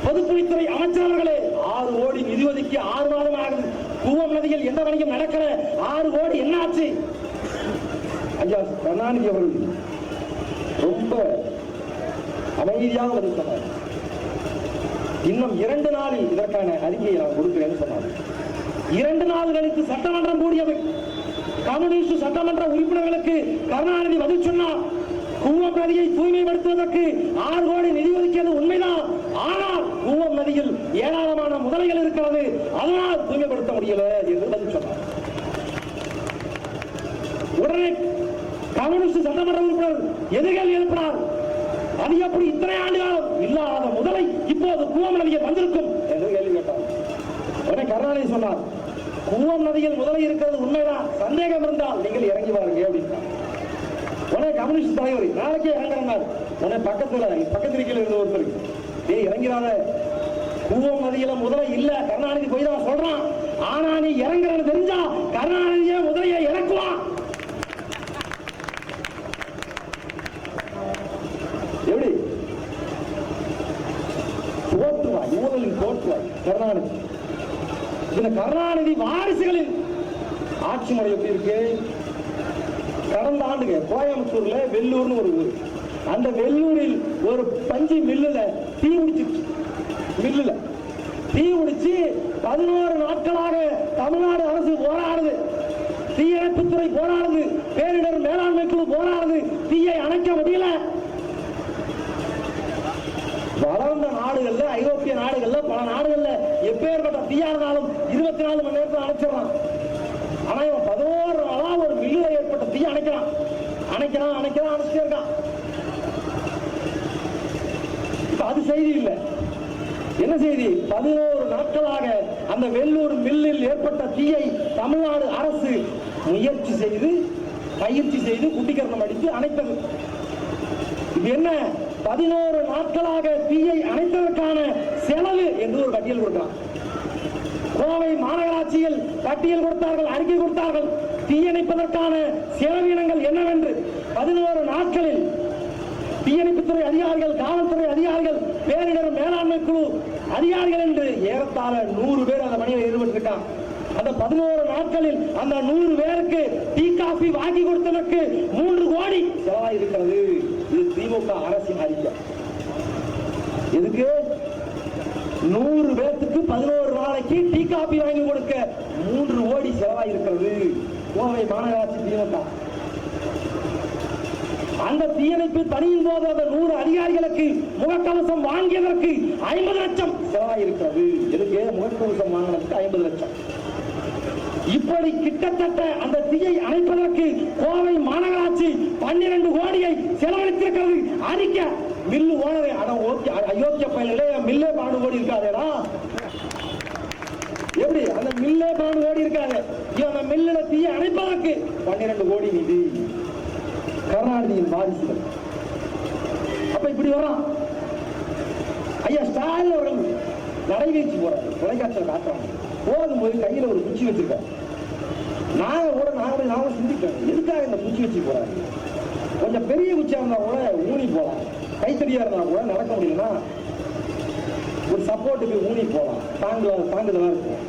பொதுப்பணித்துறை அமைச்சர் அவர்களே, 6 கோடி நிதி ஒதுக்கி 6 மாதம் ஆகுது, கூவம் நதியில் எந்த வணிகம் நடக்கிற 6 கோடி என்ன ஆச்சு? ஐயா கருணாநிதி அவர்கள் ரொம்ப அமைதியாக பதில் சொன்னார். இன்னும் 2 நாளில் இதற்கான அறிக்கையை நான் கொடுக்கிறேன் சொன்னார். 2 நாள் கழித்து சட்டமன்றம் கூடியது. கம்யூனிஸ்ட் சட்டமன்ற உறுப்பினர்களுக்கு கருணாநிதி பதில் சொன்னார். கூவம் நதியை தூய்மைப்படுத்துவதற்கு 6 கோடி நிதி ஒதுக்கியது உண்மைதான். ஆனால் கூவம் நதியில் ஏராளமான முதலைகள் இருக்கிறது, அதனால் தூய்மைப்படுத்த முடியல என்று பதில் சொன்னார். உடனே கம்யூனிஸ்ட் சட்டமன்ற உறுப்பினர் எதிர்கள் எழுப்பினார். அது எப்படி இத்தனை ஆண்டு காலம் இல்லாத முதலை இப்போது கூவம் நதியில் வந்திருக்கும் என்று கேள்வி கேட்டார். உடனே கருணாநிதி சொன்னார், கூவம் நதியில் முதலை இருக்கிறது உண்மைதான், சந்தேகம் இருந்தால் நீங்கள் இறங்கி வாருங்க அப்படின்னா. உடனே கம்யூனிஸ்ட் தலைவர் நாளைக்கே இறங்குறார். உடனே பக்கத்தில் இருந்த ஒருத்தர், இறங்கிறாத, கூவம் நதியில முதலை இல்ல, கருணாநிதி போய் தான் சொல்றான், ஆனா நீ இறங்குறன்னு தெரிஞ்சா கருணாநிதியே முதலையை இறக்குவான். எப்படி தோற்றுவாய், ஊழலில் தோற்றுவாய் கருணாநிதி. இந்த கருணாநிதி வாரிசுகளின் ஆட்சி முறை எப்படி இருக்கு? கடந்த ஆண்டுங்க கோயம்புத்தூர்ல வெள்ளூர்னு ஒரு ஊர், அந்த வெள்ளூரில் ஒரு பஞ்சு மில்லுல தீ பிடிச்சிருச்சு. மில்லுல தீ பிடிச்சு 11 நாட்களாக தமிழ்நாடு அரசு போராடுது, தீயணைப்புத்துறை போராடுது, பேரிடர் மேலாண்மை குழு போராடுது, தீயை அணைக்க முடியல. வளர்ந்த நாடுகள்ல, ஐரோப்பிய நாடுகள்ல, பல நாடுகள்ல எப்பேற்பட்ட தீயா இருந்தாலும் 24 மணி நேரத்தில் அணைச்சிடலாம். ஆனா இவன் 11 நாளா ஒரு மில்லுல ஏற்பட்ட தீயை அணைக்கிறான், அணைச்சிட்டே இருக்கான். இப்ப அது செய்தி இல்ல, என்ன செய்தி? 11 நாட்களாக அந்த வெள்ளூர் மில்லில் ஏற்பட்ட தீயை தமிழ்நாடு அரசு முயற்சி செய்து, பயிற்சி செய்து, குட்டிக்கரணம் அடித்து அணைத்தது. இது என்ன? 11 நாட்களாக தீயை அணைத்ததற்கான செலவு என்று ஒரு பட்டியல் கொடுக்கிறார். கோவை மாநகராட்சியில் பட்டியல் கொடுத்தார்கள், அறிக்கை கொடுத்தார்கள். தீயணைப்பதற்கான செலவினங்கள் என்னவென்று 11 நாட்களில் தீயணைப்புத்துறை அதிகாரிகள், காவல்துறை அதிகாரிகள், பேரிடர் மேலாண்மை குழு அதிகாரிகள் என்று ஏறத்தாழ 100 பேர் அந்த பணியில் ஈடுபட்டிருக்காங்க. அந்த 11 நாட்களில் அந்த 100 பேருக்கு டீ காபி வாங்கி கொடுத்ததற்கு 3 கோடி செலவாயிருக்கிறது. இது திமுக அரசின் அறிக்கை. எதுக்கு? 100 பேருக்கு 11 நாளைக்கு டீ காபி வாங்கி கொடுக்க 3 கோடி செலவாயிருக்கிறது கோவை மாநகராட்சி திமுக. அந்த தீயணைப்பு பணியின் போது அந்த 100 அதிகாரிகளுக்கு முகக்கவசம் வாங்கியதற்கு 50 லட்சம் செலவாயிருக்கிறது. எதுக்கு? முகக்கவசம் வாங்கினதுக்கு 50 லட்சம். இப்படி கிட்டத்தட்ட அந்த தீயை அணைப்பதற்கு கோவை மாநகராட்சி 12 கோடியை செலவழித்திருக்கிறது. அறிக்கை மில்லு ஓனரை அயோக்கிய பயிலே மில்லே 12 கோடி இருக்காதேடா. எப்படி அந்த மில்லே 12 கோடி இருக்காது? அந்த மில்லுல தீயை அணைப்பதற்கு 12 கோடி நிதி கருணாநிதியின் வாரிசுகள். அப்ப இப்படி வரான் ஐயா ஸ்டாலின் அவர்கள் நடைபயிற்சி போறாரு, தொலைக்காட்சியில் காட்டுறாங்க. போகும்போது கையில ஒரு குச்சி வச்சிருக்காரு. நாங்க சிந்திக்கிறோம், எதுக்காக இந்த குச்சி வச்சு போறாரு? கொஞ்சம் பெரிய குச்சியா இருந்தா கூட ஊனி போலாம், கைத்தடியா இருந்தா கூட நடக்க முடியலன்னா ஒரு சப்போர்ட்டுக்கு ஊனி போலாம், தாங்குதலா இருக்கும்.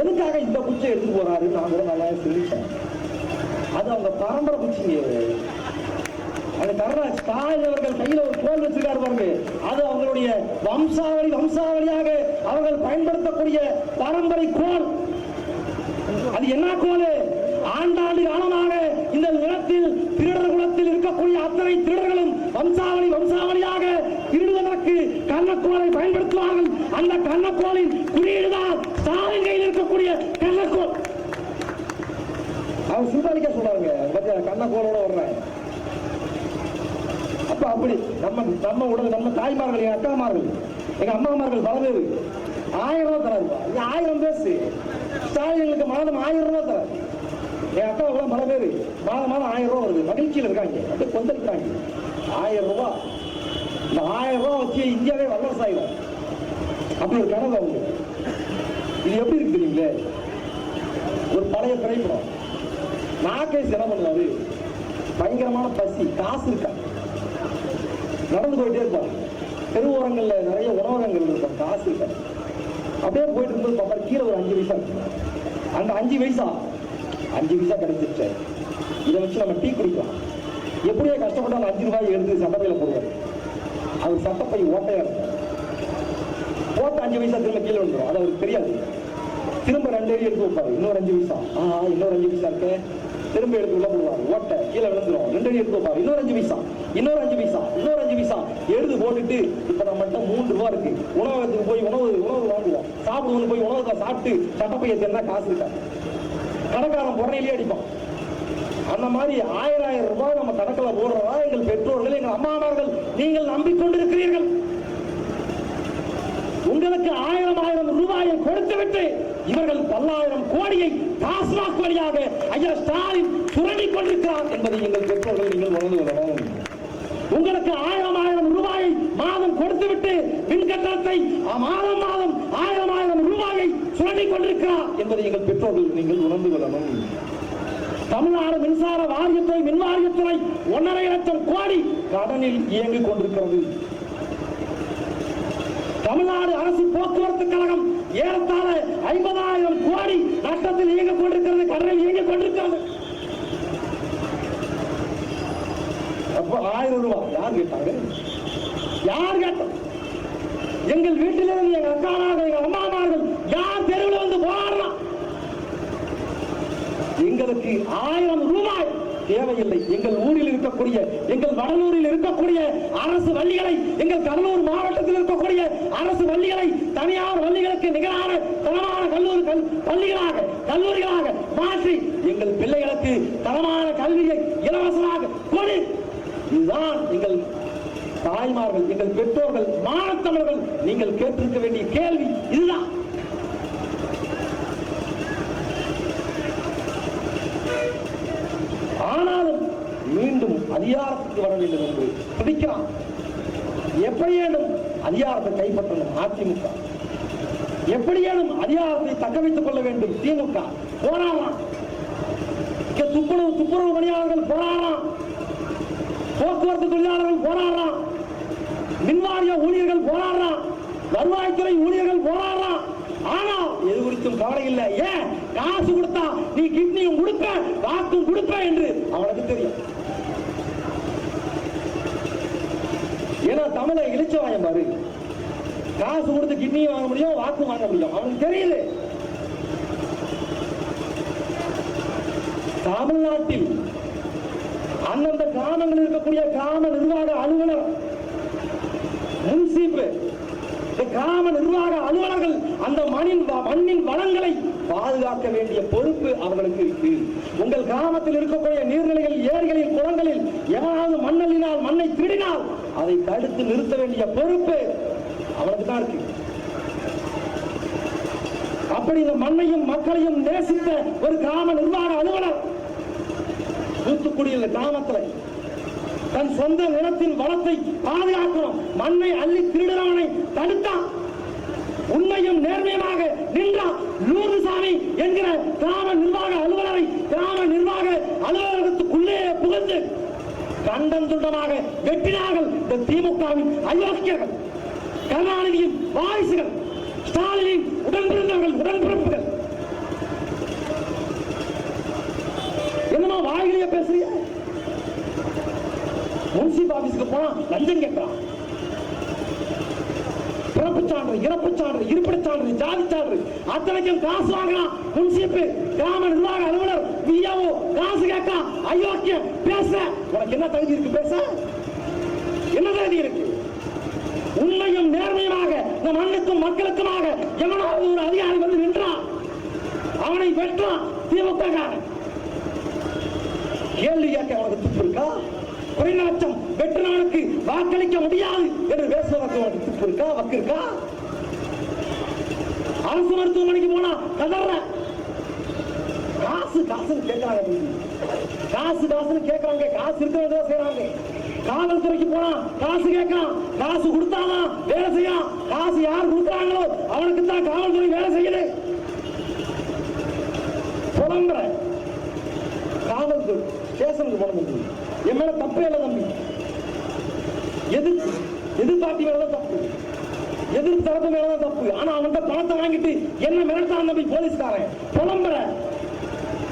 எதுக்காக இந்த குச்சியை எடுத்துட்டு போறாருன்னு நான் கூட நல்லா சிந்திச்சேன். அது அவங்க பரம்பரை குச்சிங்க ஸ்டாலின் அவர்கள் கையில ஒரு கோல் வச்சிருக்காரு பாருங்க, அது அவங்களுடைய வம்சாவளியாக அவர்கள் பயன்படுத்தக்கூடிய பரம்பரை கோல். அது என்ன கோல்? ஆண்டாண்டு காலமாக இந்த நிலத்தில் திருடர் குலத்தில் இருக்கக்கூடிய அத்தனை திருடர்களும் வம்சாவளியாக திருடுவதற்கு கண்ணக்கோலை பயன்படுத்துவார்கள். அந்த கண்ணக்கோலின் குறியீடுதான் ஸ்டாலின் கையில் இருக்கக்கூடிய கண்ணக்கோல். அவர் சுதாரிக்க சொல்றாங்க, கண்ணக்கோலோட வர்றேன். அப்ப அப்படி நம்ம உடல் நம்ம தாய்மார்கள், எங்க அக்காமார்கள், எங்க அம்மாமார்கள் பல பேர் 1000 ரூபாய் தராது. 1000 பேசு ஸ்டாலினுக்கு மாதம் 1000 ரூபாய் தராது. என் அக்கா பல பேர் மாதம் 1000 ரூபாய் வருது, மகிழ்ச்சியில் இருக்காங்க, அப்படியே கொந்தளிக்கிறாங்க. 1000 ரூபாய், இந்த 1000 ரூபாய் வச்சு இந்தியாவே வல்லரசு ஆகிடும். அப்படி ஒரு கனவு அவங்க. இது எப்படி இருக்கு தெரியுங்களே? ஒரு பழைய திரைப்படம், நாகேஷ் என்ன பண்ணுவாரு, பயங்கரமான பசி, காசு இருக்கா, நடந்து போயிட்டே இருப்பார். தெருவோரங்கள்ல நிறைய உணவகங்கள் இருக்கும், காசு இருக்க. அப்படியே போயிட்டு இருக்கும்போது பார்ப்பாரு, கீழே ஒரு 5 பைசா இருக்கு. அந்த 5 பைசா கிடைச்சிருச்சு, இதை வச்சு நம்ம டீ குடிக்கலாம். எப்படியே கஷ்டப்பட்டாலும் 5 ரூபாய் எடுத்து சட்டப்பையில போடுவார். அவர் சட்டப்பை ஓட்டையா இருக்கும், போட்டு 5 பைசா திரும்ப கீழே வந்துடும். அது அவருக்கு தெரியாது. திரும்ப 2 அடி எடுத்து வைப்பாரு, இன்னொரு 5 பைசா, இன்னொரு 5 பைசா இருக்கு, திரும்ப எடுத்து உள்ள போடுவார், ஓட்டை கீழே விழுந்துடும். 2 அடி எடுத்து வைப்பாரு, இன்னொரு 5 பைசா, இன்னொரு 5 பைசா எடுத்து போட்டுட்டு, இப்ப நம்மகிட்ட 3 ரூபா இருக்கு, உணவகத்துக்கு போய் உணவு வாங்குவோம், சாப்பிடுவோம், போய் உணவகத்தை சாப்பிட்டு சட்டப்பையை தெரிந்தா காசு இருக்கா, கணக்காரன் புறணையிலேயே அடிப்பான். அந்த மாதிரி 1000 ரூபாய் நம்ம கணக்கில் போடுறதா எங்கள் பெற்றோர்கள், எங்கள் அம்மாமார்கள் நீங்கள் நம்பிக்கொண்டிருக்கிறீர்கள். உங்களுக்கு 1000 ரூபாயை கொடுத்துவிட்டு இவர்கள் 10,000 கோடியை டாஸ்மாக் வழியாக ஐயா ஸ்டாலின் சுரண்டிக் கொண்டிருக்கிறார் என்பதை எங்கள் பெற்றோர்கள் நீங்கள் உணர்ந்து கொள்ளணும். உங்களுக்கு 1000 ரூபாயை மாதம் கொடுத்துவிட்டு மின் கட்டணத்தை மாதம் 1000 ரூபாயை சுரண்டிக் கொண்டிருக்கிறார் என்பதை எங்கள் பெற்றோர்கள் நீங்கள் உணர்ந்து கொள்ளணும். தமிழ்நாடு மின்சார வாரியத்துறை, மின் வாரியத்துறை 1.5 லட்சம் கோடி கடனில் இயங்கிக் கொண்டிருக்கிறது. தமிழ்நாடு அரசு போக்குவரத்து கழகம் ஏறத்தாழ 50,000 கோடி நஷ்டத்தில் இயங்கிக் கொண்டிருக்கிறது, கடனில் இயங்கிக் கொண்டிருக்கிறது. அப்போ 1000 ரூபாய் யார் கேட்டாங்க? யார் கேட்டாங்க? எங்கள் வீட்டிலிருந்து எங்க அக்கானாக, எங்க அம்மாமார்கள் யார் தெருவில் வந்து போராடலாம்? எங்களுக்கு 1000 ரூபாய் தேவையில்லை. எங்கள் ஊரில் இருக்கக்கூடிய, எங்கள் வடலூரில் இருக்கக்கூடிய அரசு பள்ளிகளை, எங்கள் கடலூர் மாவட்டத்தில் இருக்கக்கூடிய அரசு பள்ளிகளை தனியார் பள்ளிகளுக்கு நிகரான தரமான கல்லூரிகளாக மாற்றி எங்கள் பிள்ளைகளுக்கு தரமான கல்வியை இலவசமாக கொடு. இதுதான் எங்கள் தாய்மார்கள், எங்கள் பெற்றோர்கள், மாணத்தமிழர்கள் நீங்கள் கேட்டிருக்க வேண்டிய கேள்வி இதுதான். ஆனாலும் மீண்டும் அதிகாரத்துக்கு வர வேண்டும் என்று துடிக்கிறான். எப்படியேனும் அதிகாரத்தை கைப்பற்றணும் அதிமுக, எப்படியேனும் அதிகாரத்தை தக்க வைத்துக் கொள்ள வேண்டும் திமுக. போராடலாம், துப்புரவு பணியாளர்கள் போராடலாம், போக்குவரத்து தொழிலாளர்கள் போராடலாம், மின்வாரிய ஊழியர்கள் போராடலாம், வருவாய்த்துறை ஊழியர்கள் போராடலாம். ஆனா எது குறித்தும் கவலை இல்லை. ஏன்? காசு கொடுத்தா நீ கிட்னியும் கொடுப்ப, வாக்கும் கொடுப்ப என்று அவனுக்கு தெரியும். ஏன்னா தமிழை இழிச்சவாயம் பாரு, காசு கொடுத்து கிட்னியும் வாங்க முடியும், வாக்கும் வாங்க முடியும், அவனுக்கு தெரியுது. தமிழ்நாட்டில் அந்தந்த கிராமங்களில் இருக்கக்கூடிய கிராம நிர்வாக அலுவலர், முன்சீப்பு, கிராம நிர்வாக அலுவலர்கள் அந்த மண்ணின் வளங்களை பாதுகாக்க வேண்டிய பொறுப்பு அவர்களுக்கு இருக்கு. உங்கள் கிராமத்தில் இருக்கக்கூடிய நீர்நிலைகள், ஏரிகளில், குளங்களில் எவனாவது மண்ணல்லினால், மண்ணை திருடினால் அதை தடுத்து நிறுத்த வேண்டிய பொறுப்பு அவனுக்கு தான் இருக்கு. அப்படி இந்த மண்ணையும் மக்களையும் நேசித்த ஒரு கிராம நிர்வாக அலுவலர் தூத்துக்குடியில் கிராமத்தில் தன் சொந்த நிலத்தின் வளத்தை பாதுகாக்கணும், மண்ணை அள்ளி திருடுறவனை தடுத்தான். உண்மையும் நேர்மையுமாக நின்றான். லூர்துசாமி என்கிற கிராம நிர்வாக அலுவலரை கிராம நிர்வாக அலுவலகத்துக்குள்ளே புகுந்து கண்டம் துண்டமாக வெட்டினார்கள் இந்த திமுகவின் அயோக்கியர்கள், கருணாநிதியின் வாரிசுகள், ஸ்டாலினின் உடன்பிறந்தவர்கள், உடன்பிறப்புகள். என்னமா வாயிலேயே பேசுறீங்க? முன்சிப் ஆபீஸ்க்கு போனா லஞ்சம் கேட்கிறான். பிறப்பு சான்று, இறப்பு சான்று, இருப்பிடச் சான்று, ஜாதி சான்று அத்தனைக்கும் காசு வாங்கலாம். முன்சிப், கிராம நிர்வாக அலுவலர், விஓ காசு கேட்கலாம். அயோக்கியம் பேச உனக்கு என்ன தகுதி இருக்கு? பேச என்ன தகுதி இருக்கு? உண்மையும் நேர்மையுமாக இந்த மண்ணுக்கும் மக்களுக்குமாக எவனாவது ஒரு அதிகாரி வந்து நின்றான், அவனை வெற்றான் திமுக. கேள்வி கேட்க அவனுக்கு துப்பு இருக்கா? குறைந்தபட்சம் வெற்றினானுக்கு வாக்களிக்க முடியாது என்று பேசுவதற்கு அவனுக்கு துப்பு இருக்கா? வக்கு இருக்கா? அரசு மருத்துவமனைக்கு போனா கதற காசு காசுன்னு கேட்கிறாங்க. காசு காசுன்னு கேட்கறாங்க. காசு இருக்கிறத செய்யறாங்க. காவல்துறைக்கு போனா காசு கேட்கலாம். காசு கொடுத்தாதான் வேலை செய்யலாம். காசு யார் கொடுக்குறாங்களோ அவனுக்கு தான் காவல்துறை வேலை செய்யுது. புலம்புற காவல்துறை ஸ்டேஷனுக்கு போனது என் மேல தப்பே இல்லை தம்பி. எதிர்பார்ட்டி மேலதான் தப்பு, எதிர்ப்பு தரப்பு மேலதான் தப்பு. ஆனா அவன்கிட்ட பணத்தை வாங்கிட்டு என்ன மிரட்டான் தம்பி போலீஸ்காரன். புலம்புற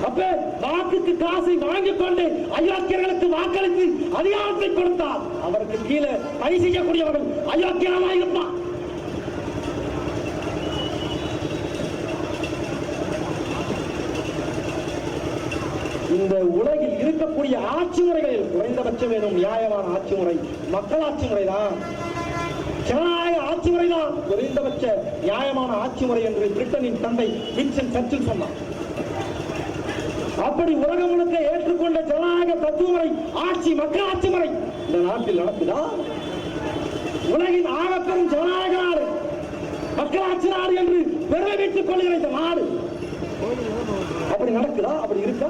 அப்ப வாக்குக்கு காசை வாங்கிக் கொண்டு அயோக்கியர்களுக்கு வாக்களித்து அதிகாரத்தை கொடுத்தால் அவருக்கு கீழே பணி செய்யக்கூடியவர்கள் அயோக்கியமாக இருப்பான். இந்த உலகில் இருக்கக்கூடிய ஆட்சி முறைகளில் குறைந்தபட்சம் வேணும் நியாயமான ஆட்சி முறை மக்களாட்சி முறைதான், ஜனநாயக ஆட்சி முறைதான் குறைந்தபட்ச நியாயமான ஆட்சி முறை என்று பிரிட்டனின் தந்தை வின்ஸ்டன் சர்ச்சில் சொன்னார். அப்படி உலகம் முழுக்க ஏற்றுக்கொண்ட ஜனநாயக தத்துவ முறை ஆட்சி மக்களாட்சி முறை இந்த நாட்டில் நடக்குதா? உலகின் ஆகப்பெரும் ஜனநாயக நாடு மக்களாட்சி நாடு என்று பெருமை வைத்துக் கொள்கிற இந்த நாடு அப்படி நடக்குதா? அப்படி இருக்கா?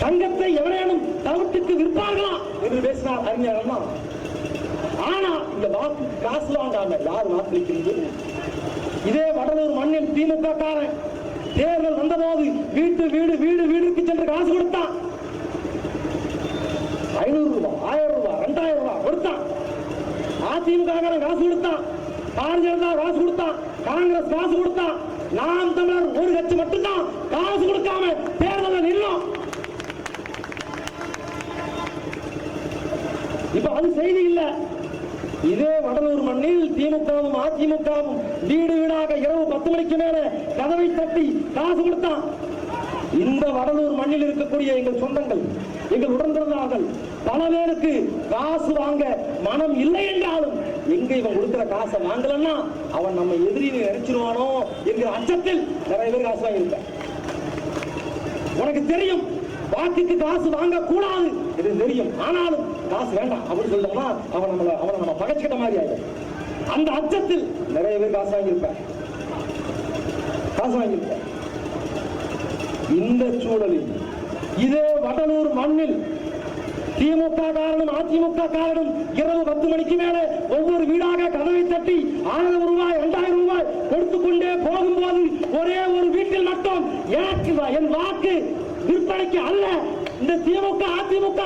தங்கத்தை எவரேனும் தவிட்டுக்கு விற்பார்களா என்று பேசினார் அறிஞர் அண்ணா. ஆனா இந்த வாக்கு காசு வாங்காம யார் வாக்களிக்கிறது? இதே வடலூர் மண்ணில் திமுக காரன் தேர்தல் வந்தபோது வீட்டுக்கு சென்று காசு கொடுத்தான். 500 ரூபாய், 1000 ரூபாய், 2000 ரூபாய் கொடுத்தான். அதிமுக காசு கொடுத்தான், பாரதிய ஜனதா காசு கொடுத்தான், காங்கிரஸ் காசு கொடுத்தான். நாம் தமிழர் ஒரு கட்சி மட்டும்தான் காசு கொடுக்காம தேர்தலில் நின்னோம். இப்ப அது செய்தி இல்ல. இதே வடலூர் மண்ணில் திமுகவும் அதிமுகவும் வீடாக இரவு 10 மணிக்கு மேல கதவை தட்டி காசு கொடுத்தான். இந்த வடலூர் மண்ணில் இருக்கக்கூடிய எங்கள் சொந்தங்கள், எங்கள் உடன்பிறந்தார்கள் பல பேருக்கு காசு வாங்க மனம் இல்லை என்றாலும் எங்க இவன் கொடுக்கிற காசை வாங்கலன்னா அவன் நம்ம எதிரின்னு நினைச்சிருவானோ என்கிற அச்சத்தில் நிறைய பேர் காசு வாங்கியிருக்க. உனக்கு தெரியும் வாக்குக்கு காசு வாங்க கூடாது என்று தெரியும், ஆனாலும் காசு வேண்டாம் அப்படின்னு சொல்லிட்டோம்னா அவனை நம்ம பகைச்சிக்கிட்ட மாதிரி ஆயிடும். அந்த அச்சத்தில் நிறைய பேர் காசு வாங்கியிருக்க. இந்த சூழலில் இதே வடலூர் மண்ணில் திமுக காரனும் அதிமுக காரனும் இரவு 10 மணிக்கு மேலே ஒவ்வொரு வீடாக கதவை தட்டி 1000 ரூபாய் 2000 ரூபாய் கொடுத்துக் கொண்டே போகும்போது ஒரே ஒரு வீட்டில் மட்டும் எனக்கு என் வாக்கு விற்பனைக்கு அல்ல, இந்த திமுக அதிமுக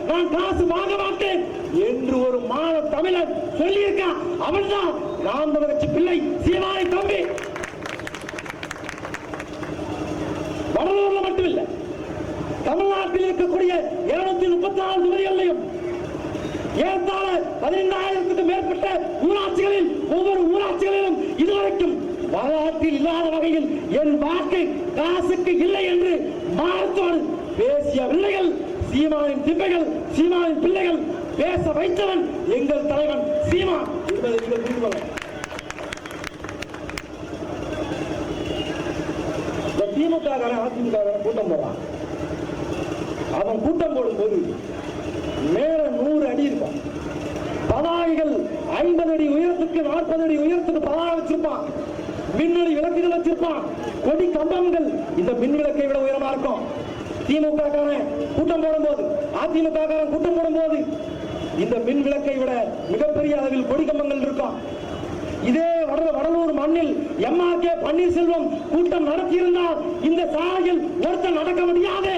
நான் காசு வாங்க மாட்டேன் என்று ஒரு மாணவ தமிழர் சொல்லியிருக்கான். அவன்தான் நாம் தமிழர் கட்சி பிள்ளை சீமானை தம்பி. வடலூர்ல மட்டுமில்லை, தமிழ்நாட்டில் இருக்கக்கூடிய 234 தொகுதிகளிலும் ஏறத்தாழ 15,000க்கும் மேற்பட்ட ஊராட்சிகளில் ஒவ்வொரு ஊராட்சிகளிலும் இதுவரைக்கும் வரலாற்றில் இல்லாத வகையில் என் வாக்கு காசுக்கு இல்லை என்று மாற்றத்தோடு பேசிய பிள்ளைகள் சீமானின் திம்பைகள், சீமானின் பிள்ளைகள். பேச வைத்தவன் எங்கள் தலைவன் சீமான் என்பதை நீங்கள் புரிந்து கொள்ள. திமுக அதிமுக கூட்டம் போறான். அவன் கூட்டம் போடும்போது மேல 100 அடி இருக்கும். பதாகைகள் 50 அடி உயரத்துக்கு 40 அடி உயரத்துக்கு பதாகை வச்சிருப்பான். மின்னொளி விளக்குகள் வச்சிருப்பான். கொடி கம்பங்கள் இந்த மின் விளக்கை விட உயரமா இருக்கும். திமுக கூட்டம் போடும்போது அதிமுக கூட்டம் போடும்போது இந்த மின் விளக்கை விட மிகப்பெரிய அளவில் கொடி கம்பங்கள் இருக்கும். இதே வடலூர் மண்ணில் MRK பன்னீர்செல்வம் கூட்டம் நடத்தியிருந்தால் இந்த சாலையில் ஒருத்தர் நடக்க முடியாது.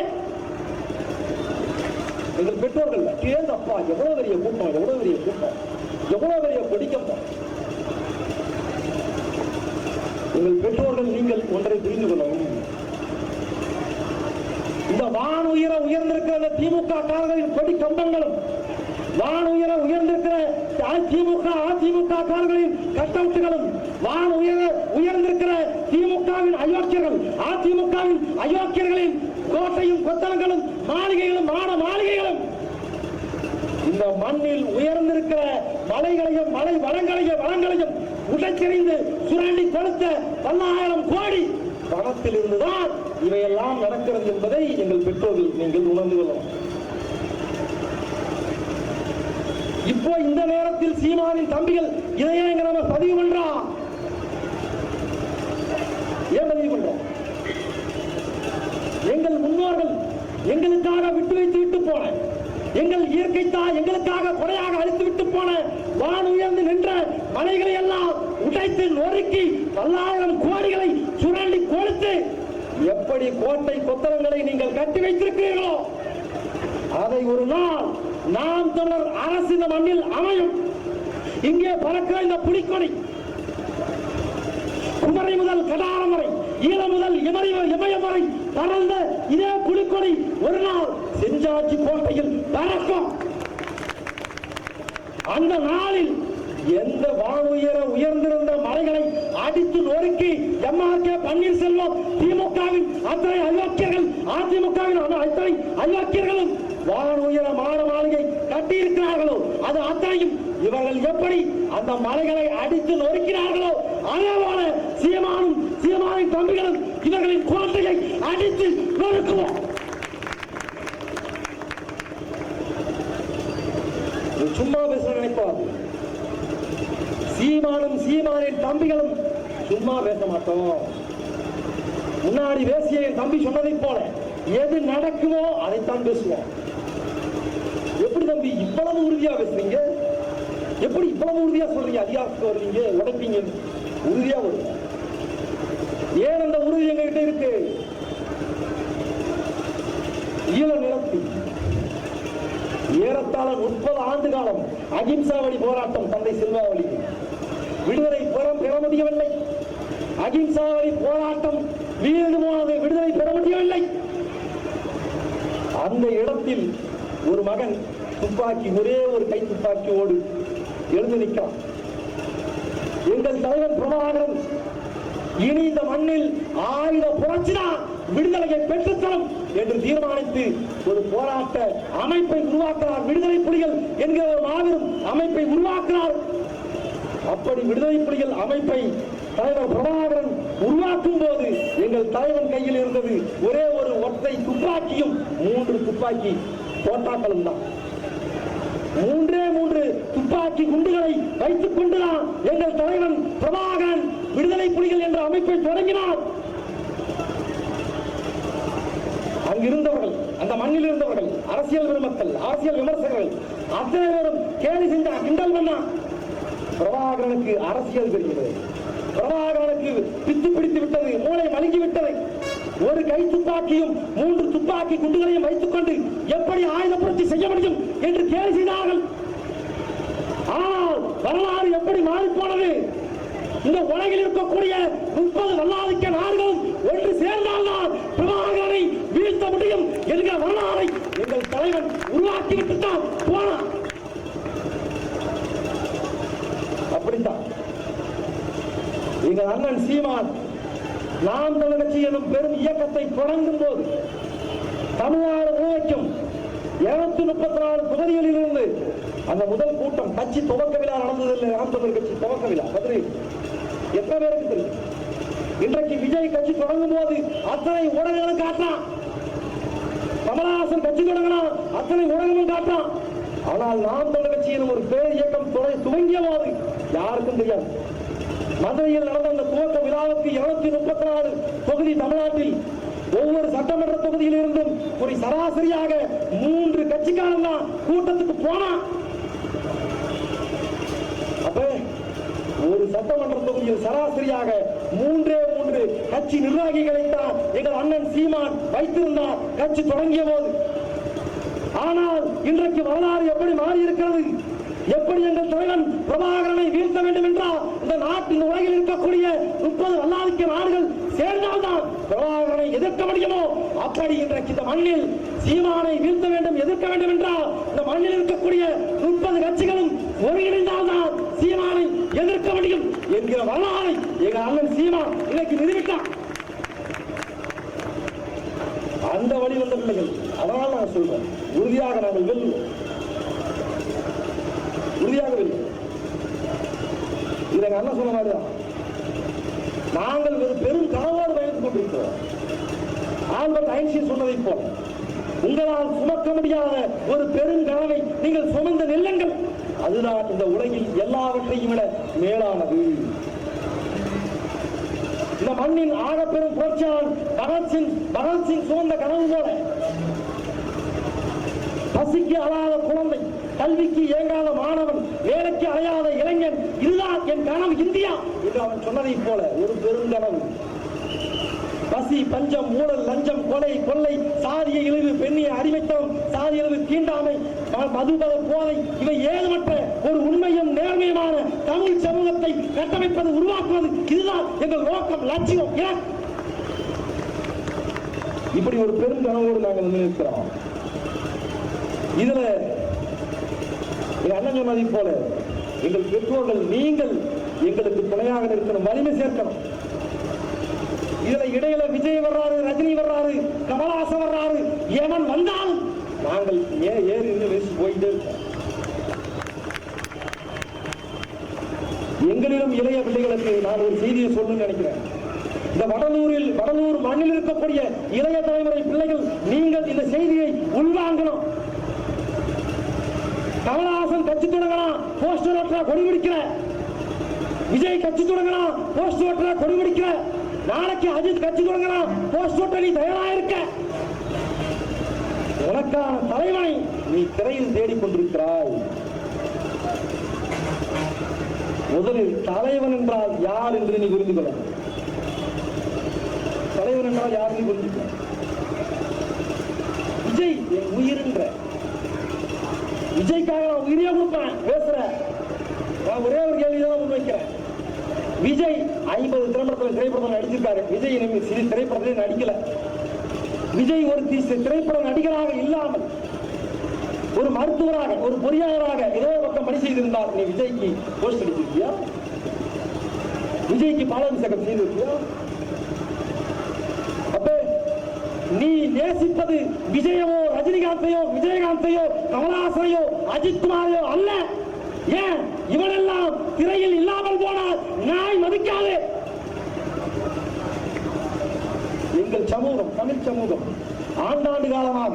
எங்கள் பெற்றோர்கள் கேந்தப்பா எவ்வளவு பெரிய கூட்டம், எவ்வளவு பெரிய கூட்டம், எவ்வளவு பெரிய கொடிக்கப்பம். எங்கள் பெற்றோர்கள் நீங்கள் ஒன்றை புரிந்து கொள்ளவும், இந்த வான் உயர உயர்ந்திருக்கிற திமுக காரர்களின் கொடி கம்பங்களும், வான் உயர உயர்ந்திருக்கிற திமுக அதிமுக காரர்களின் கட்டவுட்டுகளும், வான் உயர உயர்ந்திருக்கிற திமுகவின் அயோக்கியர்கள் அதிமுகவின் அயோக்கியர்களின் கோட்டையும் கொத்தளங்களும் மாளிகைகளும் மாளிகைகளும், இந்த மண்ணில் உயர்ந்திருக்கிற மலைகளையும் மலை வளங்களையும் உடைச்செறிந்து சுரண்டி கொடுத்த 10,000 கோடி பணத்தில் இருந்துதான் இவையெல்லாம் நடக்கிறது என்பதை எங்கள் பெற்றோர்கள் நீங்கள் உணர்ந்து கொள்ளலாம். இப்போ இந்த நேரத்தில் சீமானின் தம்பிகள் இதையே நம்ம பதிவு பண்றோம். ஏன் பதிவு பண்றோம்? எங்கள் முன்னோர்கள் எங்களுக்காக விட்டு போன, எங்கள் இயற்கை தான் எங்களுக்காக கொடையாக அழித்து விட்டு போன வான் உயர்ந்து நின்ற மலைகளை எல்லாம் உடைத்து நொறுக்கி 10,000 கோடிகளை சுரண்டி கொடுத்து எப்படி கோட்டை கொத்தளங்களை நீங்கள் கட்டி வைத்திருக்கிறீர்களோ அதை ஒரு நாள் நாம் தமிழர் அரசு இந்த மண்ணில் அமையும். இங்கே பறக்கிற இந்த புலிக்கொடி குமரி முதல் கடாரம் வரை, ஈழம் முதல் இமயம் வரை பறந்த இதே புலிக்கொடி ஒரு நாள் செஞ்சாட்சி கோட்டையில் பறக்கும். அந்த நாளில் எந்த வானுயர உயர்ந்திருந்த மலைகளை அடித்து நொறுக்கி எம்ஆர்கே பன்னீர்செல்வம் திமுகவின் அத்தனை அயோக்கியர்கள் அதிமுகவின் அத்தனை அயோக்கியர்களும் வானுயர மாளிகை கட்டியிருக்கிறார்களோ அது அத்தனையும் இவர்கள் எப்படி அந்த மலைகளை அடித்து நொறுக்கிறார்களோ அதே போல சீமானின் தம்பிகளும் இவர்களின் கோட்டையை அடித்து நொறுக்குவோம். சும்மா பேச நினைப்பார். சீமானின் தம்பிகளும் சும்மா பேச மாட்டோம். முன்னாடி பேசிய என் தம்பி சொன்னதை போல எது நடக்குமோ அதைத்தான் பேசுவோம். எப்படி தம்பி இவ்வளவு உறுதியா பேசுறீங்க? எப்படி இவ்வளவு உறுதியா சொல்றீங்க? அதிகாரத்துக்கு வருவீங்க, உடைப்பீங்க, உறுதியா வரும். ஏன் அந்த உறுதி எங்ககிட்ட இருக்கு? ஈழ நிலத்தில் ஏறத்தாழ 30 ஆண்டு காலம் அகிம்சா வழி போராட்டம் தந்தை செல்வா வழி விடுதலை பெற முடியவில்லை. அகிம்சா வழி போராட்டம் வீழ்ந்து போனது, விடுதலை பெற முடியவில்லை. அந்த இடத்தில் ஒரு மகன் துப்பாக்கி, ஒரே ஒரு கை துப்பாக்கியோடு எழுந்து நிற்கிறான். எங்கள் தலைவர் பிரபாகரன் இனி இந்த மண்ணில் ஆயுத புரட்சிதான் விடுதலையை பெற்றுத்தரும் என்று தீர்மானித்து ஒரு போராட்ட அமைப்பை உருவாக்குறார். விடுதலை புலிகள் என்கிற ஒரு மாபெரும் அமைப்பை உருவாக்குறார். அப்படி விடுதலை புலிகள் அமைப்பை தலைவர் பிரபாகரன் உருவாக்கும் போது எங்கள் தலைவன் கையில் இருந்தது ஒரே ஒரு ஒற்றை துப்பாக்கியும் 3 துப்பாக்கி தோட்டாக்களும் தான். 3 துப்பாக்கி குண்டுகளை வைத்துக் கொண்டுதான் எங்கள் தலைவன் பிரபாகரன் விடுதலை புலிகள் என்ற அமைப்பை தொடங்கினார். அங்கிருந்தவர்கள், அந்த மண்ணில் இருந்தவர்கள், அரசியல் பெருமக்கள், அரசியல் விமர்சகர்கள் அத்தனை பேரும் கேலி செஞ்ச கிண்டல் பண்ணா. பிரபாகரனுக்கு அரசியல் தெரிகிறது. பிரபாகரனுக்கு பித்து பிடித்து விட்டது, மூளை மழுங்கி விட்டது. ஒரு கை துப்பாக்கியும் 3 துப்பாக்கி குண்டுகளையும் வைத்துக் கொண்டு எப்படி ஆயுத புரட்சி செய்ய முடியும் என்று கேள்வி செய்தார்கள். ஆனால் வரலாறு எப்படி மாறி போனது? இந்த உலகில் இருக்கக்கூடிய 30 வல்லாதிக்க நாடுகளும் ஒன்று சேர்ந்தால்தான் பிரபாகரனை வீழ்த்த முடியும் என்கிற வரலாறை எங்கள் தலைவன் உருவாக்கிவிட்டு தான் போனார். அப்படித்தான் எங்கள் அண்ணன் சீமான் நாம் தமிழர் கட்சி எனும் பெரும் இயக்கத்தை தொடங்கும் போது தமிழ்நாடு முழுவதும் 234 தொகுதிகளில் இருந்து அந்த முதல் கூட்டம் கட்சி துவக்க விழா நடந்ததில்லை. நாம் தமிழர் கட்சி துவக்க விழா எத்தனை பேருக்கு தெரியும்? இன்றைக்கு விஜய் கட்சி தொடங்கும் போது அத்தனை ஊடகங்களும் காட்டான். கமலஹாசன் கட்சி தொடங்கினா அத்தனை ஊடகமும் காட்டான். ஆனால் நாம் தமிழர் கட்சி எனும் ஒரு பேர் இயக்கம் துவங்கிய போது யாருக்கும் தெரியாது. மதுரையில் நடந்த அந்த துவக்க விழாவுக்கு 234 தொகுதி தமிழ்நாட்டில் ஒவ்வொரு சட்டமன்ற தொகுதியில் இருந்தும் ஒரு சராசரியாக 3 கட்சிக்காரன் தான் கூட்டத்துக்கு போனா. அப்ப ஒரு சட்டமன்ற தொகுதியில் சராசரியாக 3 கட்சி நிர்வாகிகளை தான் எங்கள் அண்ணன் சீமான் வைத்திருந்தார் கட்சி தொடங்கிய போது. ஆனால் இன்றைக்கு வரலாறு எப்படி மாறி இருக்கிறது? எப்படி எங்கள் தலைவன் பிரபாகரனை வீழ்த்த வேண்டும் என்றால் இந்த நாட்டின் உலகில் இருக்கக்கூடிய 30 வல்லாதிக்க நாடுகள் சேர்ந்தால்தான் பிரபாகரனை எதிர்க்க முடியுமோ அப்படி இன்றைக்கு இந்த மண்ணில் சீமானை வீழ்த்த வேண்டும், எதிர்க்க வேண்டும் என்றால் இந்த மண்ணில் இருக்கக்கூடிய 30 கட்சிகளும் ஒருங்கிணைந்தால்தான் சீமானை எதிர்க்க முடியும் என்கிற வரலாறை எங்க அண்ணன் சீமான் இன்னைக்கு நிரூபித்தார். அந்த வழி வந்த பிள்ளைகள். அதனால் நான் சொல்றேன், உறுதியாக நாங்கள் வெல்லுவோம், உறுதியாக வெல்லுவோம். இது எங்க அண்ணன் சொன்ன மாதிரிதான். நாங்கள் ஒரு பெரும் கனவோடு பயணித்துக் கொண்டிருக்கிறோம். ஆல்பர்ட் ஐன்ஸ்டீன் சொன்னதை போல உங்களால் சுமக்க முடியாத ஒரு பெரும் கனவை நீங்கள் சுமந்து நெல்லுங்கள். அதுதான் இந்த உலகில் எல்லாவற்றையும் விட மேலானது. இந்த மண்ணின் ஆகப்பெரும் புரட்சியாளர் பகத்சிங் சுமந்த கனவு போல பசிக்கு அழாத குழந்தை, கல்விக்கு ஏங்காத மாணவன், வேலைக்கு அலையாத இளைஞன், இதுதான் என் கனவு இந்தியா என்று அவன் சொன்னதை போல ஒரு பெருங்கனவு. பசி, பஞ்சம், ஊழல், லஞ்சம், கொலை, கொள்ளை, சாதிய இழிவு, பெண்ணிய அடிமைத்தனம், சாதிய இழிவு, தீண்டாமை, மதுபத போதை, இவை ஏதுமற்ற ஒரு உண்மையும் நேர்மையுமான தமிழ் சமூகத்தை கட்டமைப்பது, உருவாக்குவது, இதுதான் எங்கள் நோக்கம், லட்சியம். இப்படி ஒரு பெரும் கனவோடு நாங்கள் நிற்கிறோம். இதுல என் அண்ணன் சொன்னதை போல எங்கள் பெற்றோர்கள், நீங்கள் எங்களுக்கு துணையாக இருக்கணும், வலிமை சேர்க்கணும். இதுல இடையில விஜய் வர்றாரு, ரஜினி வர்றாரு, கமலஹாசன் வர்றாரு, எவன் வந்தாலும் நாங்கள் ஏறி போயிட்டே இருக்கோம். எங்களிடம் இளைய பிள்ளைகளுக்கு நான் ஒரு செய்தியை சொல்லணும்னு நினைக்கிறேன். இந்த வடலூர் மண்ணில் இருக்கக்கூடிய இளைய தலைமுறை பிள்ளைகள், நீங்கள் இந்த செய்தியை உள்வாங்கணும். கமலஹாசன் கட்சி தொடங்கலாம், போஸ்டர் ஓட்டுற கொடி பிடிக்கிற. விஜய் கட்சி தொடங்கலாம், போஸ்டர் ஓட்டுற கொடி பிடிக்கிற. நாளைக்கு அஜித் கட்சி தொடங்கலாம், போஸ்டர் ஓட்ட நீ தயாராயிருக்க. உனக்கான தலைவனை நீ திரையில் தேடிக்கொண்டிருக்கிறாய். முதலில் தலைவன் என்றால் யார் என்று நீ புரிந்து கொள்ள. தலைவன் என்றால் யார் என்று புரிந்து கொள்ள. விஜய் என் உயிர் என்ற விஜய்க்காக நான் உயிரியா கொடுப்பேன் பேசுற. நான் ஒரே ஒரு கேள்விதான் முன்வைக்கிறேன். விஜய் 50 திரைப்படத்தில் நடிச்சிருக்காரு. விஜய் சிறு திரைப்படத்திலே நடிக்கல. விஜய் ஒரு திரைப்பட நடிகராக இல்லாமல் ஒரு மருத்துவராக, ஒரு பொறியாளராக ஏதோ பக்கம் பணி செய்திருந்தால் நீ விஜய்க்கு போஸ்ட் அடிச்சிருக்கியா? விஜய்க்கு பாலாபிஷேகம் செய்திருக்கியா? அப்ப நீ நேசிப்பது விஜயவோ, ரஜினிகாந்தையோ, விஜயகாந்தையோ, கமலஹாசனையோ, அஜித் குமாரையோ அல்ல. ஏன் இவனெல்லாம் திரையில் இல்லாமல் போனால் நாய் மதிக்காது. எங்கள் சமூகம், தமிழ் சமூகம் ஆண்டாண்டு காலமாக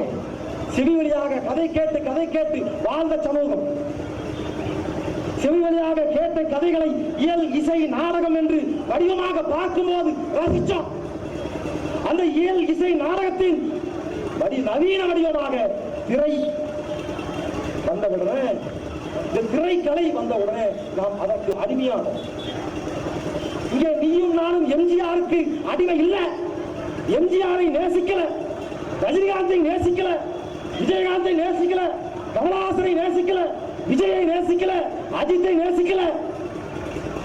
செவி வழியாக கதை கேட்டு வாழ்ந்த சமூகம். செவி வழியாக கேட்ட கதைகளை இயல், இசை, நாடகம் என்று வடிவமாக பார்க்கும்போது ரசிச்சோம். அந்த இயல், இசை, நாடகத்தின் நவீன வடிவமாக திரை வந்தவுடனே, இந்த திரைக்கலை வந்தவுடனே நாம் அதற்கு அடிமையானோம். இங்கே நீயும் நானும் எம்ஜிஆருக்கு அடிமை இல்ல. எம்ஜிஆரை நேசிக்கல, ரஜினிகாந்தை நேசிக்கல, விஜயகாந்தை நேசிக்கல, கமலஹாசனை நேசிக்கல, விஜயை நேசிக்கல, அஜித்தை நேசிக்கல.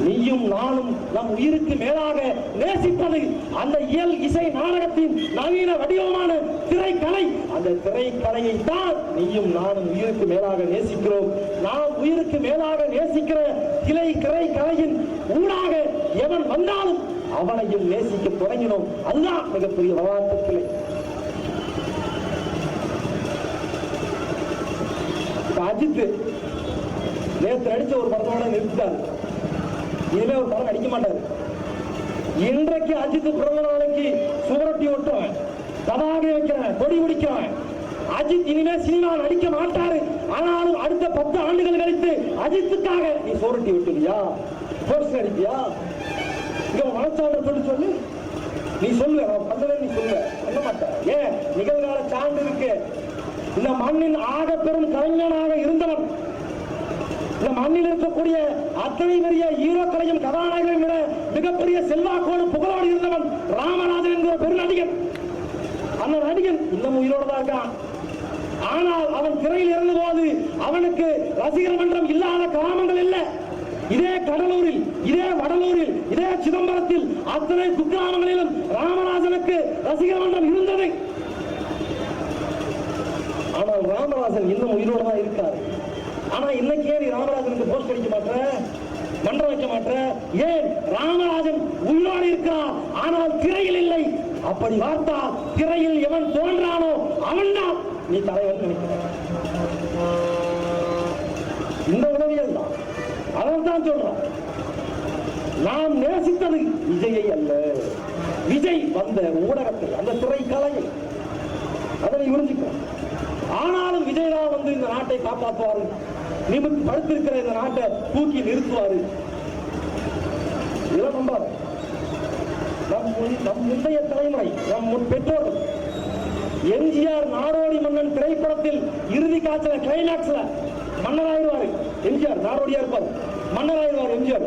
நீயும் நானும் நம் உயிருக்கு மேலாக நேசிப்பது அந்த இயல், இசை, நாடகத்தின் நவீன வடிவமான திரைக்கலை. அந்த திரைக்கலையை தான் நீயும் நானும் உயிருக்கு மேலாக நேசிக்கிறோம். நாம் உயிருக்கு மேலாக நேசிக்கிற திரைக்கலையின் ஊடாக எவன் வந்தாலும் அவனையும் நேசிக்க தொடங்கினோம். அதுதான் மிகப்பெரிய வரலாற்று கிளை. அஜித் நேற்று நடிச்ச ஒரு படத்தோட நிறுத்தாரு. இனிமே ஒரு படம் நடிக்க மாட்டாரு. இன்றைக்கு அஜித் பிறந்த நாளைக்கு சுவரொட்டி ஓட்டுவேன், பதாகை வைக்கிறேன், கொடி பிடிக்கிறேன். அஜித் இனிமே சினிமா நடிக்க மாட்டாரு. ஆனாலும் அடுத்த 10 ஆண்டுகள் கழித்து அஜித்துக்காக நீ சுவரொட்டி ஓட்டுவியா, போஸ்ட் நடிப்பியா? இங்க மனச்சான்று சொல்லு. நீ சொல்லு, நான் பண்றேன், நீ சொல்லு. பண்ண மாட்டேன். ஏன்? நிகழ்கால சான்று இருக்கு. இந்த மண்ணின் ஆக பெரும் கலைஞனாக இருந்தவன், இந்த மண்ணில் இருக்கக்கூடிய அத்தனை பெரிய ஹீரோக்களையும் கதாநாயகரையும் விட மிகப்பெரிய செல்வாக்கோடு புகழோடு இருந்தவன் ராமராஜன் என்கிற பெருநடிகன். அந்த நடிகன் இன்னும் உயிரோடு தான் இருக்கான். ஆனால் அவன் திரையில் இருந்த போது அவனுக்கு ரசிகர் மன்றம் இல்லாத கிராமங்கள் இல்லை. இதே கடலூரில், இதே வடலூரில், இதே சிதம்பரத்தில் அத்தனை குக்கிராமங்களிலும் ராமராஜனுக்கு ரசிகர் மன்றம் இருந்தது. ஆனால் ராமராஜன் இன்னும் உயிரோடு தான் இருக்காரு. ஆனா இன்னைக்கு ஏன் ராமராஜனுக்கு போஸ்ட் அடிக்க மாட்ட, மன்றம் வைக்க மாட்ட? ஏன்? ராமராஜன் உயிரோடு இருக்கிறார், ஆனால் திரையில் இல்லை. அப்படி பார்த்தா திரையில் எவன் தோன்றானோ அவன் தான் நீ தலைவர் நினைக்கிற. இந்த உளவியல் தான். அவன் தான் சொல்றான், நாம் நேசித்தது விஜயை அல்ல, விஜய் வந்த ஊடகத்தை, அந்த திரைக்கலையை, அதனை புரிஞ்சுக்கிறோம். ஆனாலும் விஜய் தான் வந்து இந்த நாட்டை காப்பாற்றுவாரு, நிமித்து படுத்திருக்கிற இந்த நாட்டை தூக்கி நிறுத்துவாரு. இதெல்லாம் நம்பாரு. நம் முந்தைய தலைமுறை, நம் பெற்றோர்கள் எம்ஜிஆர் நாடோடி மன்னன் திரைப்படத்தில் இறுதி காட்சியில கிளைமாக்ஸ்ல மன்னராயிருவாரு. எம்ஜிஆர் நாடோடியா இருப்பார், மன்னராயிருவார் எம்ஜிஆர்.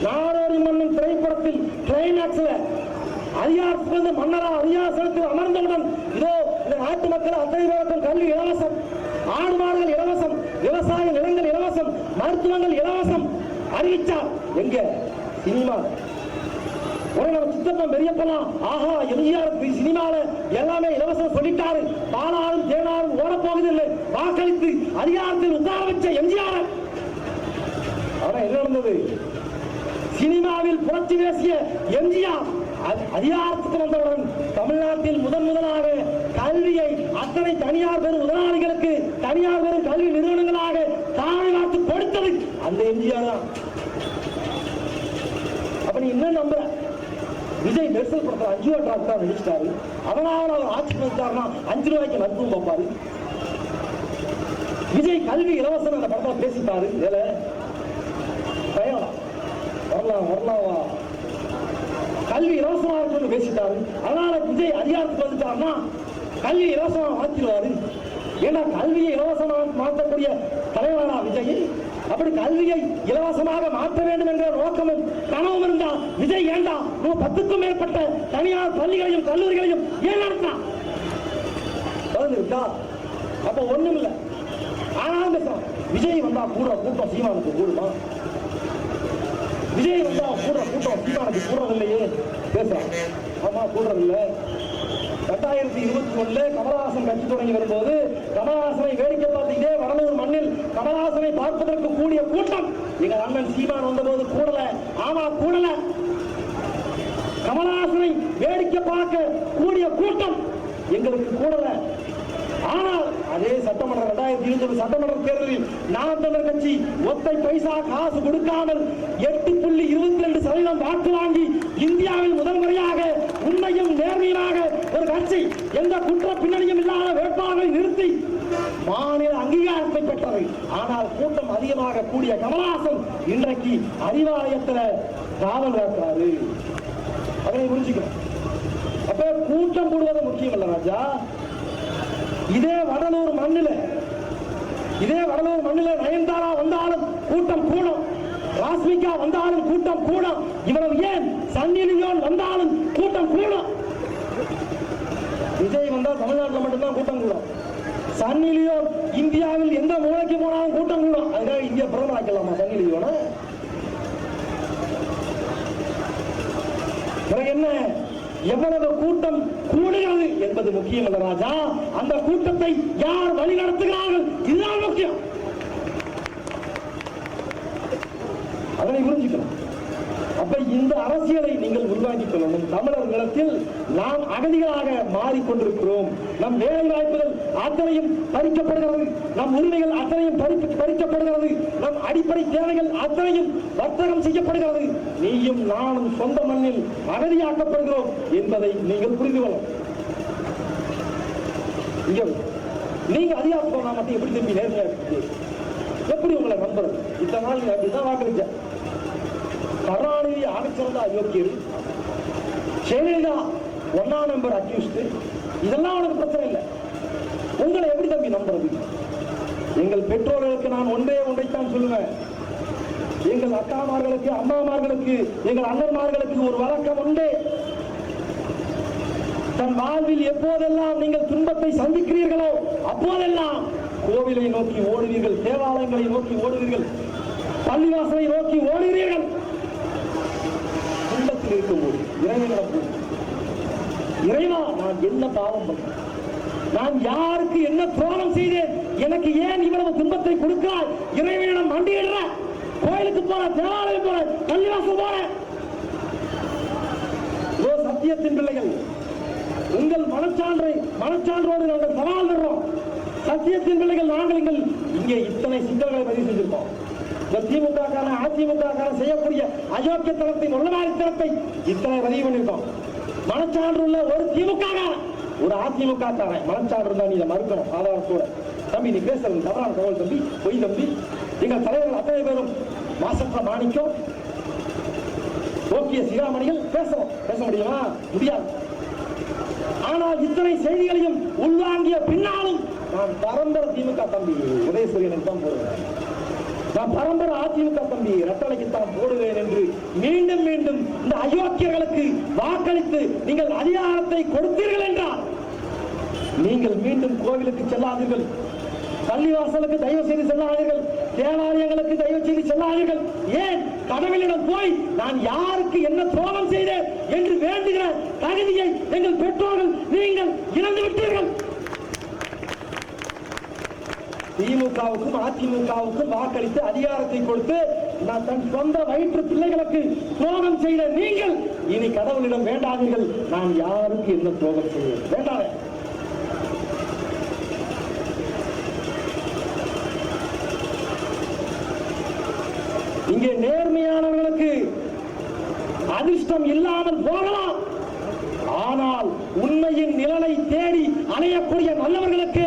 நாடோடி மன்னன் திரைப்படத்தில் கிளைமாக்ஸ்ல அதிகாரத்திலிருந்து மன்னரா அதிகாரத்தில் அமர்ந்தவுடன் இதோ இந்த நாட்டு மக்கள் அத்தனை பேருக்கும் கல்வி இலவசம், ஆடு மாடுகள் இலவசம், விவசாய நிலங்கள் இலவசம், மருத்துவங்கள் இலவசம் அறிவிச்சார். எங்க? சினிமா. ஒரு நம்ம சித்தப்பம் பெரியப்பலாம் ஆஹா எம்ஜிஆர் சினிமால எல்லாமே இலவசம் சொல்லிட்டாரு, பாலாரும் தேனாரும் ஓட போகுது இல்லை வாக்களித்து அதிகாரத்தில் உட்கார வச்ச எம்ஜிஆர். ஆனா என்ன நடந்தது? சினிமாவில் புரட்சி பேசிய எம்ஜிஆர் அதிகாரத்துக்கு வந்தவுடன் தமிழ்நாட்டில் முதலாக கல்வியை அத்தனை தனியார் பெரும் முதலாளிகளுக்கு, தனியார் பெரும் கல்வி நிறுவனங்களாக தாய் வார்த்து கொடுத்தது அந்த எம்ஜிஆர் தான். அப்ப நீ என்ன நம்புற? விஜய் நெரிசல் படத்தில் 5 ரூபா டிராக் தான் நடிச்சிட்டாரு, அதனால அவர் ஆட்சி வந்தாருன்னா 5 ரூபாய்க்கு மருத்துவம் பார்ப்பாரு. விஜய் கல்வி இலவசம் அந்த படத்தில் பேசிட்டாரு. இதுல பயம் வரலாவா கல்வி இலவசமா இருக்குன்னு பேசிட்டாரு. அதனால விஜய் அதிகாரத்துக்கு வந்துட்டாருன்னா கல்வி இலவசமா மாற்றிடுவாரு. ஏன்னா கல்வியை இலவசமாக மாற்றக்கூடிய தலைவரா விஜய். அப்படி கல்வியை இலவசமாக மாற்ற வேண்டும் என்ற நோக்கமும் கனவும் இருந்தா விஜய் ஏண்டா 10க்கும் மேற்பட்ட தனியார் பள்ளிகளையும் கல்லூரிகளையும் ஏன் நடத்தான்? அப்ப ஒண்ணும் இல்லை. ஆனாலும் விஜய் வந்தா கூட்டம் சீமானுக்கு கூடுமா? விஜய் வந்தா கூட்டம் சீமானுக்கு கூடுறதில்லையே பேசுறான். ஆமா கூடுறதில்லை. 2021 கமலஹாசன் கட்சி தொடங்கி வரும்போது கமலஹாசனை வேடிக்கை பார்த்துக்கிட்டே வடலூர் மண்ணில் கமலஹாசனை பார்ப்பதற்கு கூடிய கூட்டம் எங்கள் அண்ணன் சீமான் வந்தபோது கூடல. ஆமா கூடல. கமலஹாசனை வேடிக்கை பார்க்க கூடிய கூட்டம் எங்களுக்கு கூடல. ஆனால் அதே சட்டமன்ற 2020 சட்டமன்ற தேர்தலில் நாம் தமிழர் கட்சி ஒத்தை பைசா காசு கொடுக்காமல் 8.22% வாக்கு வாங்கி இந்தியாவில் முதல் முறையாக உண்மையும் நேர்மையாக ஒரு கட்சி எந்த குற்ற பின்னணியும் இல்லாத வேட்பாளர்களை நிறுத்தி மாநில அங்கீகாரத்தை பெற்றது. ஆனால் கூட்டம் அதிகமாக கூடிய கமலஹாசன் இன்றைக்கு அறிவாலயத்தில் காவல் காக்கிறாரு. அதனை புரிஞ்சுக்கணும். அப்ப கூட்டம் கூடுவது முக்கியம் இல்ல ராஜா. இதே வடலூர் மண்ணில நயன்தாரா வந்தாலும் கூட்டம் கூடும், ராஸ்மிகா வந்தாலும் கூட்டம் கூடும். இவ்வளவு ஏன் சன்னி லியோன் வந்தாலும் கூட்டம் கூடும். விஜய் வந்தா தமிழ்நாட்டில் மட்டும்தான் கூட்டம் கூடும். சன்னி லியோன் இந்தியாவில் எந்த மூலைக்கு போனாலும் கூட்டம் கூடும். அதுக்காக இந்தியா பிரதமர் ஆக்கலாமா சன்னி லியோனை? என்ன எவ்வளவு கூட்டம் கூடுகிறது என்பது முக்கியம் அல்ல ராஜா, அந்த கூட்டத்தை யார் வழி நடத்துகிறார்கள் இதுதான் முக்கியம். அதனை புரிஞ்சுக்கணும். அப்ப இந்த அரசியலை நீங்கள் உருவாக்கிக் கொள்ளணும். தமிழர் நிலத்தில் நாம் அகதிகளாக மாறிக்கொண்டிருக்கிறோம். நம் வேலை வாய்ப்புகள் அத்தனையும் பறிக்கப்படுகிறது, நம் உரிமைகள் அத்தனையும் பறிக்கப்படுகிறது, நம் அடிப்படை தேவைகள் அத்தனையும் வர்த்தகம் செய்யப்படுகிறது. நீயும் நானும் சொந்த மண்ணில் அகதியாக்கப்படுகிறோம் என்பதை நீங்கள் புரிந்து கொள்ளணும். நீங்க அதிகாரம் போனா மட்டும் எப்படி திரும்பி நேர்மையா எப்படி உங்களை நம்புறது? இத்தனை நாள் அப்படிதான் வாக்களிச்ச கருணாநிதி ஆகச்சிறந்த அயோக்கியர், ஜெயலலிதா 1ஆம் நம்பர் அக்யூஸ்ட், இதெல்லாம் அவனுக்கு பிரச்சனை இல்லை. உங்களை எப்படி தம்பி நம்புறது? எங்கள் பெற்றோர்களுக்கு நான் ஒன்றைத்தான் சொல்லுவேன். எங்கள் அக்காமார்களுக்கு, அம்மாமார்களுக்கு, எங்கள் அண்ணன்மார்களுக்கு ஒரு வழக்கம் உண்டு. தன் வாழ்வில் எப்போதெல்லாம் நீங்கள் துன்பத்தை சந்திக்கிறீர்களோ அப்போதெல்லாம் கோவிலை நோக்கி ஓடுவீர்கள், தேவாலயங்களை நோக்கி ஓடுவீர்கள். பள்ளிவாசலை நோக்கி ஓடுகிறீர்கள். உள்ளத்தில் இருக்கும்போது இறைவனிடம் இறைவா, நான் என்ன பாவம் பண்ணேன்? நான் யாருக்கு என்ன துரோகம் செய்தேன்? எனக்கு ஏன் இவ்வளவு துன்பத்தை கொடுக்கிறாய்? இறைவனிடம் மண்டியிடுற, கோயிலுக்கு போற, தேவாலயம் போற, பள்ளிவாசல் போற. சத்தியத்தின் பிள்ளைகள், உங்கள் மனச்சான்றோடு நாங்கள் சவால் தர்றோம். சத்தியத்தின் பிள்ளைகள் நாங்கள் இங்கே இத்தனை சிக்கல்களை பதிவு செஞ்சிருக்கோம். இந்த திமுக அதிமுக செய்யக்கூடிய அயோக்கியத்தனத்தின் உள்ளமாரித்தனத்தை இத்தனை பதிவு பண்ணிருக்கோம். மனச்சான்று உள்ள ஒரு திமுக ஒரு அதிமுக மனச்சான்று தான் இதை மறுக்கணும் ஆதாரத்தோட. தம்பி, நீ பேசுறது தவறான தகவல் தம்பி, பொய் தம்பி. எங்கள் தலைவர்கள் அத்தனை பேரும் மாசற்ற மாணிக்கம், ஓகே சிகாமணிகள் பேச முடியுமா? முடியாது. ஆனால் இத்தனை செய்திகளையும் உள்வாங்கிய பின்னாலும் நான் பரம்பரை திமுக தம்பி உதயசூரியனுக்கு தான் போடுவேன், நான் பரம்பரை அதிமுக தம்பி ரத்தளைக்கு தான் போடுவேன் என்று மீண்டும் மீண்டும் இந்த அயோக்கியர்களுக்கு வாக்களித்து நீங்கள் அதிகாரத்தை கொடுத்தீர்கள் என்றால் நீங்கள் மீண்டும் கோவிலுக்கு செல்லாதீர்கள், பள்ளிவாசலுக்கு தயவு செய்து செல்லாதீர்கள், தேவாலயங்களுக்கு தயவு செய்து செல்லாதீர்கள். ஏன்? கடவுளிடம் போய் நான் யாருக்கு என்ன துரோகம் செய்தேன் என்று வேண்டுகிற தகுதியை எங்கள் பெற்றோர்கள் நீங்கள் இழந்து விட்டீர்கள். திமுகவுக்கும் அதிமுகவுக்கும் வாக்களித்து அதிகாரத்தை கொடுத்து நான் தன் சொந்த வயிற்று பிள்ளைகளுக்கு துரோகம் செய்த நீங்கள் இனி கடவுளிடம் வேண்டாதீர்கள், நான் யாருக்கு என்ன துரோகம் செய்தேன் வேண்டாத. இங்கே நேர்மையானவர்களுக்கு அதிர்ஷ்டம் இல்லாமல் போகலாம், ஆனால் உண்மையின் நிழலை தேடி அலையக்கூடிய நல்லவர்களுக்கு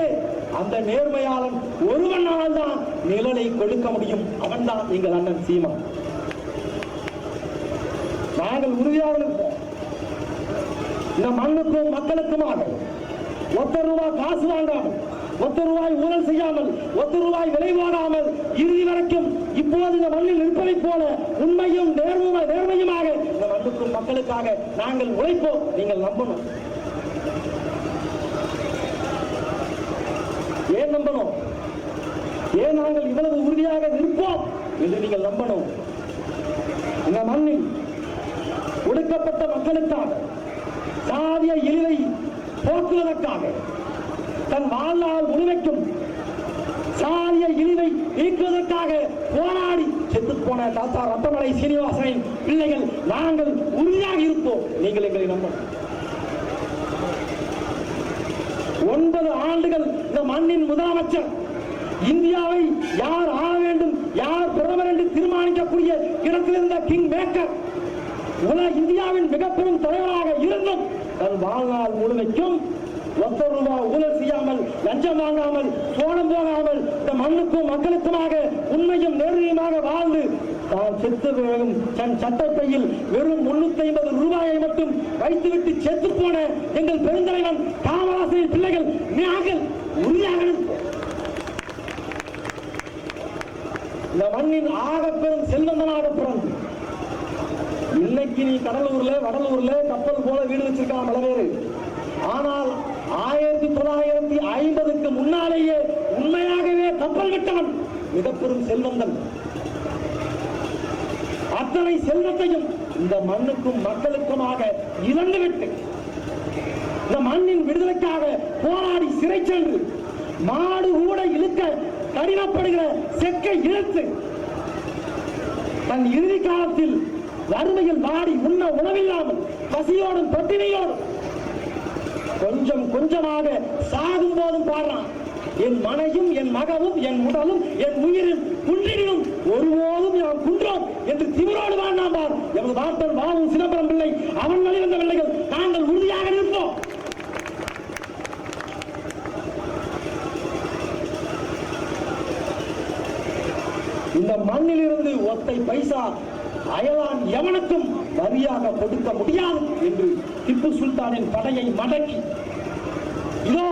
அந்த நேர்மையாளன் ஒருவனால் தான் நிழலை கொடுக்க முடியும். அவன் தான் எங்கள் அண்ணன் சீமான். நாங்கள் உறுதியாக இருப்போம். இந்த மண்ணுக்கும் மக்களுக்குமாக ₹1 காசு வாங்காமல், ₹1 ஊழல் செய்யாமல், ₹1 விலை போடாமல் இறுதி வரைக்கும் இப்போது இந்த மண்ணில் இருப்பதை போல உண்மையும் நேர்மையுமாக இந்த மண்ணுக்கும் மக்களுக்காக நாங்கள் உழைப்போம். நீங்கள் நம்பணும். ஏன் நம்பணும்? ஏன் நாங்கள் இவ்வளவு உறுதியாக நிற்போம் என்று நீங்கள் நம்பணும். இந்த மண்ணில் ஒடுக்கப்பட்ட மக்களுக்காக, சாதிய இழிவை போக்குவதற்காக, தன் வாழ்நாள் முழுமைக்கும் சாதிய இழிவை நீக்குவதற்காக போராடி செத்து போன தாத்தா ரத்தமலை சீனிவாசனின் பிள்ளைகள் நாங்கள் உறுதியாக இருப்போம். நீங்கள் எங்களை நம்பணும். 9 ஆண்டுகள் இந்த மண்ணின் முதலமைச்சர் இந்தியாவை யார் ஆள வேண்டும், யார் பிரதமர் என்று தீர்மானிக்கக்கூடிய இடத்தில் இருந்த கிங் மேக்கர், உலக இந்தியாவின் மிகப்பெரும் தலைவராக இருந்தும் தன் வாழ்நாள் முழுமைக்கும் ₹1 ஊழல் செய்யாமல், லஞ்சம் வாங்காமல், சோழம் போகாமல் இந்த மண்ணுக்கும் மக்களுக்குமாக உண்மையும் நேர்மையுமாக வாழ்ந்து தான் செத்து வேகும் தன் சட்டப்பையில் வெறும் ₹350 மட்டும் வைத்துவிட்டு செத்து போன எங்கள் பெருந்தலைவன் காமராசரின் பிள்ளைகள் நாங்கள் உறுதியாக இருப்போம். இந்த மண்ணின் ஆகப்பெரும் செல்வந்தனாக பிறந்து இன்னைக்கு நீ கடலூர்ல வடலூர்ல கப்பல் போல வீடு வச்சிருக்கான் பல பேரு. ஆனால் 1950க்கு முன்னாலேயே உண்மையாகவே கப்பல் விட்டவன் மிகப்பெரும் செல்வந்தன். அத்தனை செல்வத்தையும் இந்த மண்ணுக்கும் மக்களுக்குமாக இழந்துவிட்டு இந்த மண்ணின் விடுதலைக்காக போராடி சிறை சென்று மாடு கூட இழுக்க கடினப்படுகிற செக்கை இழுத்து தன் இறுதி காலத்தில் வறுமையில் வாடி உண்ண உணவில்லாமல் பசியோடும் பட்டினியோடும் கொஞ்சம் கொஞ்சமாக சாகும் போதும் பாடுறான், என் மனையும் என் மகவும் என் உடலும் என் உயிரும் குன்றினும் ஒருபோதும் நாம் குன்றோம் என்று திமிரோடு வாழ்ந்தான் பார் எமது வார்த்தன் வாவும் சிதம்பரம் பிள்ளை, அவன் வழிவந்த பிள்ளைகள் நாங்கள் உறுதியாக இருப்போம். இந்த மண்ணில் இருந்து ஒத்தை பைசா அயலான் எவனுக்கும் வரியாக கொடுக்க முடியாது என்று திப்பு சுல்தானின் படையை மடக்கி இதோ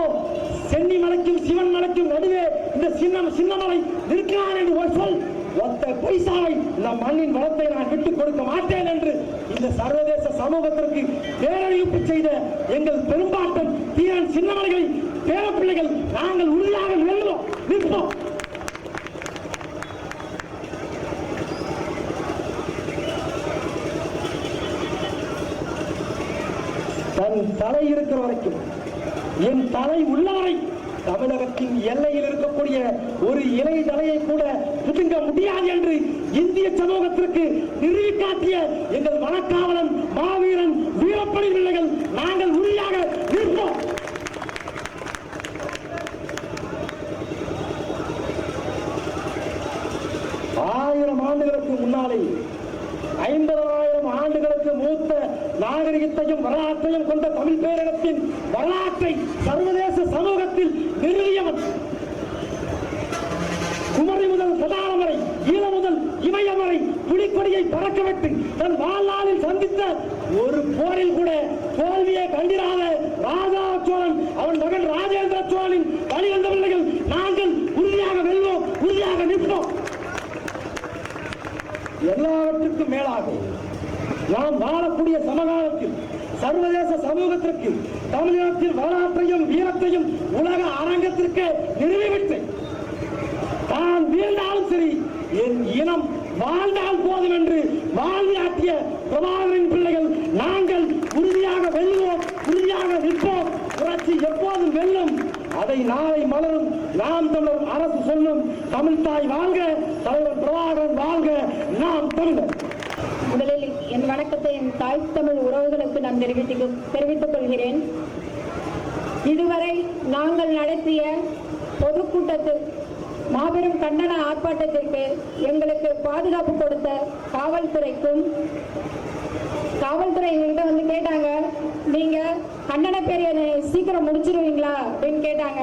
சென்னி மலைக்கும் சிவன் மலைக்கும் நடுவே இந்த சின்னமலை நிற்கிறான் என்று ஒரு சொல், ஒத்த பைசாவை இந்த மண்ணின் வளத்தை நான் விட்டுக் கொடுக்க மாட்டேன் என்று இந்த சர்வதேச சமூகத்திற்கு பேரழிப்பு செய்த எங்கள் பெரும்பாட்டன் தீரன் சின்னமலைகளை பேரப்பிள்ளைகள் நாங்கள் உறுதியாக நிற்போம். தன் தலை இருக்கிற வரைக்கும், என் தலை உள்ளவரை தமிழகத்தின் எல்லையில் இருக்கக்கூடிய ஒரு இலை தலையை கூட புதுங்க முடியாது என்று இந்திய சமூகத்திற்கு நிரூபிக்காட்டிய எங்கள் வனக்காவலன் மாவீரன் வீரப்படை பிள்ளைகள் நாங்கள் உறுதியாக நிற்போம். ஆயிரம் ஆண்டுகளுக்கு முன்னாலே 50,000 ஆண்டுகளுக்கு மூத்த நாகரிகத்தையும் வரலாற்றையும் கொண்ட தமிழ் பேரினத்தின் வரலாற்றை சர்வதேச சமூகத்தில் நிறுவியவன். குமரி முதல் பிரதானம் வரை, ஈழம் முதல் இமயம் வரை புலிக்கொடியை பறக்கவிட்டு தன் வாழ்நாளில் சந்தித்த ஒரு போரில் கூட தோல்வியை கண்டிராத ராஜா சோழன், அவன் மகன் ராஜேந்திர சோழனின் வழிவந்த பிள்ளைகள் நாங்கள் உறுதியாக வெல்வோம், உறுதியாக நிற்போம். எல்லாவற்றுக்கும் மேலாக நாம் வாழக்கூடிய சமகாலத்தில் சர்வதேச சமூகத்திற்கு தமிழகத்தின் வரலாற்றையும் வீரத்தையும் உலக அரங்கத்திற்கு நிறுவிவிட்டு தான் வீழ்ந்தாலும் சரி என் இனம் வாழ்ந்தால் போதும் என்று வாழ்நாட்டிய பிரபாகரின் பிள்ளைகள் நாங்கள் உறுதியாக வெல்வோம், உறுதியாக நிற்போம். புரட்சி எப்போதும் வெல்லும். அதை நாளை மலரும் நாம் தமிழர் அரசு சொல்லும். தமிழ் தாய் வாழ்க, தலைவர் பிரபாகரன் வாழ்க, நாம் தமிழர். முதலில் என் வணக்கத்தை என் தாய் தமிழ் உறவுகளுக்கு நான் தெரிவித்துக் கொள்கிறேன். இதுவரை நாங்கள் நடத்திய பொதுக்கூட்டத்தில் மாபெரும் கண்டன ஆர்ப்பாட்டத்திற்கு எங்களுக்கு பாதுகாப்பு கொடுத்த காவல்துறைக்கும், காவல்துறை எங்கள்கிட்ட வந்து கேட்டாங்க, நீங்க கண்டன பேரை சீக்கிரம் முடிச்சிருவீங்களா அப்படின்னு கேட்டாங்க.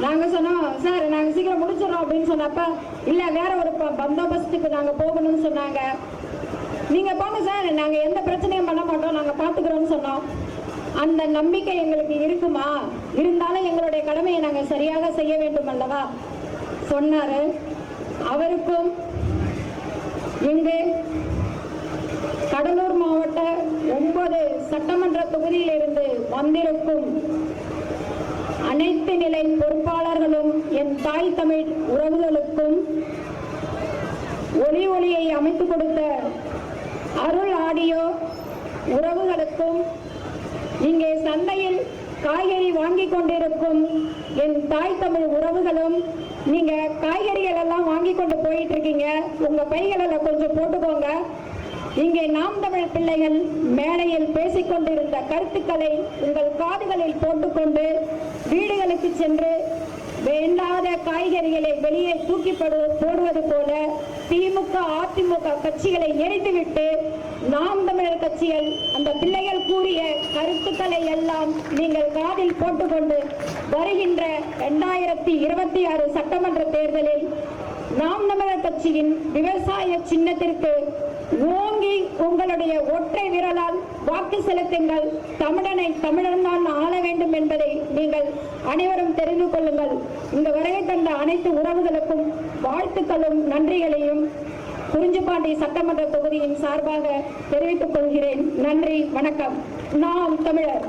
நாங்க சொன்னோம், சார் நாங்க சீக்கிரம் முடிச்சிடறோம் அப்படின்னு சொன்னப்ப, இல்ல வேற ஒரு பந்தோபஸ்துக்கு நாங்க போகணும்னு சொன்னாங்க. நீங்க போங்க சார், நாங்க எந்த பிரச்சனையும் பண்ண மாட்டோம், நாங்க பாத்துக்கிறோம்னு சொன்னோம். அந்த நம்பிக்கை எங்களுக்கு இருக்குமா? இருந்தாலும் எங்களுடைய கடமையை நாங்க சரியாக செய்ய வேண்டும் அல்லவா சொன்னாரு. அவருக்கும் இங்கு கடலூர் மாவட்ட 9 சட்டமன்ற தொகுதியிலிருந்து வந்திருக்கும் அனைத்து நிலை பொறுப்பாளர்களும் என் தாய் தமிழ் உறவுகளுக்கும் ஒளியை அமைத்துக் கொடுத்த அருள் ஆடியோ உறவுகளுக்கும், இங்கே சந்தையில் காய்கறி வாங்கி கொண்டிருக்கும் என் தாய் தமிழ் உறவுகளும், நீங்க காய்கறிகள் எல்லாம் வாங்கி கொண்டு போயிட்டு இருக்கீங்க, உங்க பைகளில் கொஞ்சம் போட்டுக்கோங்க. இங்கே நாம் தமிழ் பிள்ளைகள் மேடையில் பேசிக்கொண்டிருந்த கருத்துக்களை உங்கள் காதுகளில் போட்டுக்கொண்டு வீடுகளுக்கு சென்று வேண்டாத காய்கறிகளை வெளியே தூக்கி போடுவது போல திமுக அதிமுக கட்சிகளை எரித்துவிட்டு நாம் தமிழர் கட்சிகள் அந்த பிள்ளைகள் கூறிய கருத்துக்களை எல்லாம் நீங்கள் காதில் போட்டுக்கொண்டு வருகின்ற 2026 சட்டமன்ற தேர்தலில் நாம் தமிழர் கட்சியின் விவசாய சின்னத்திற்கு ஓங்கி உங்களுடைய ஒற்றை விரலால் வாக்கு செலுத்துங்கள். தமிழனை தமிழன் தான் ஆள வேண்டும் என்பதை நீங்கள் அனைவரும் தெரிந்து கொள்ளுங்கள். இந்த வருகை தந்த அனைத்து உறவுகளுக்கும் வாழ்த்துக்களும் நன்றிகளையும் குறிஞ்சிப்பாண்டி சட்டமன்ற தொகுதியின் சார்பாக தெரிவித்துக் கொள்கிறேன். நன்றி, வணக்கம். நாம் தமிழர்.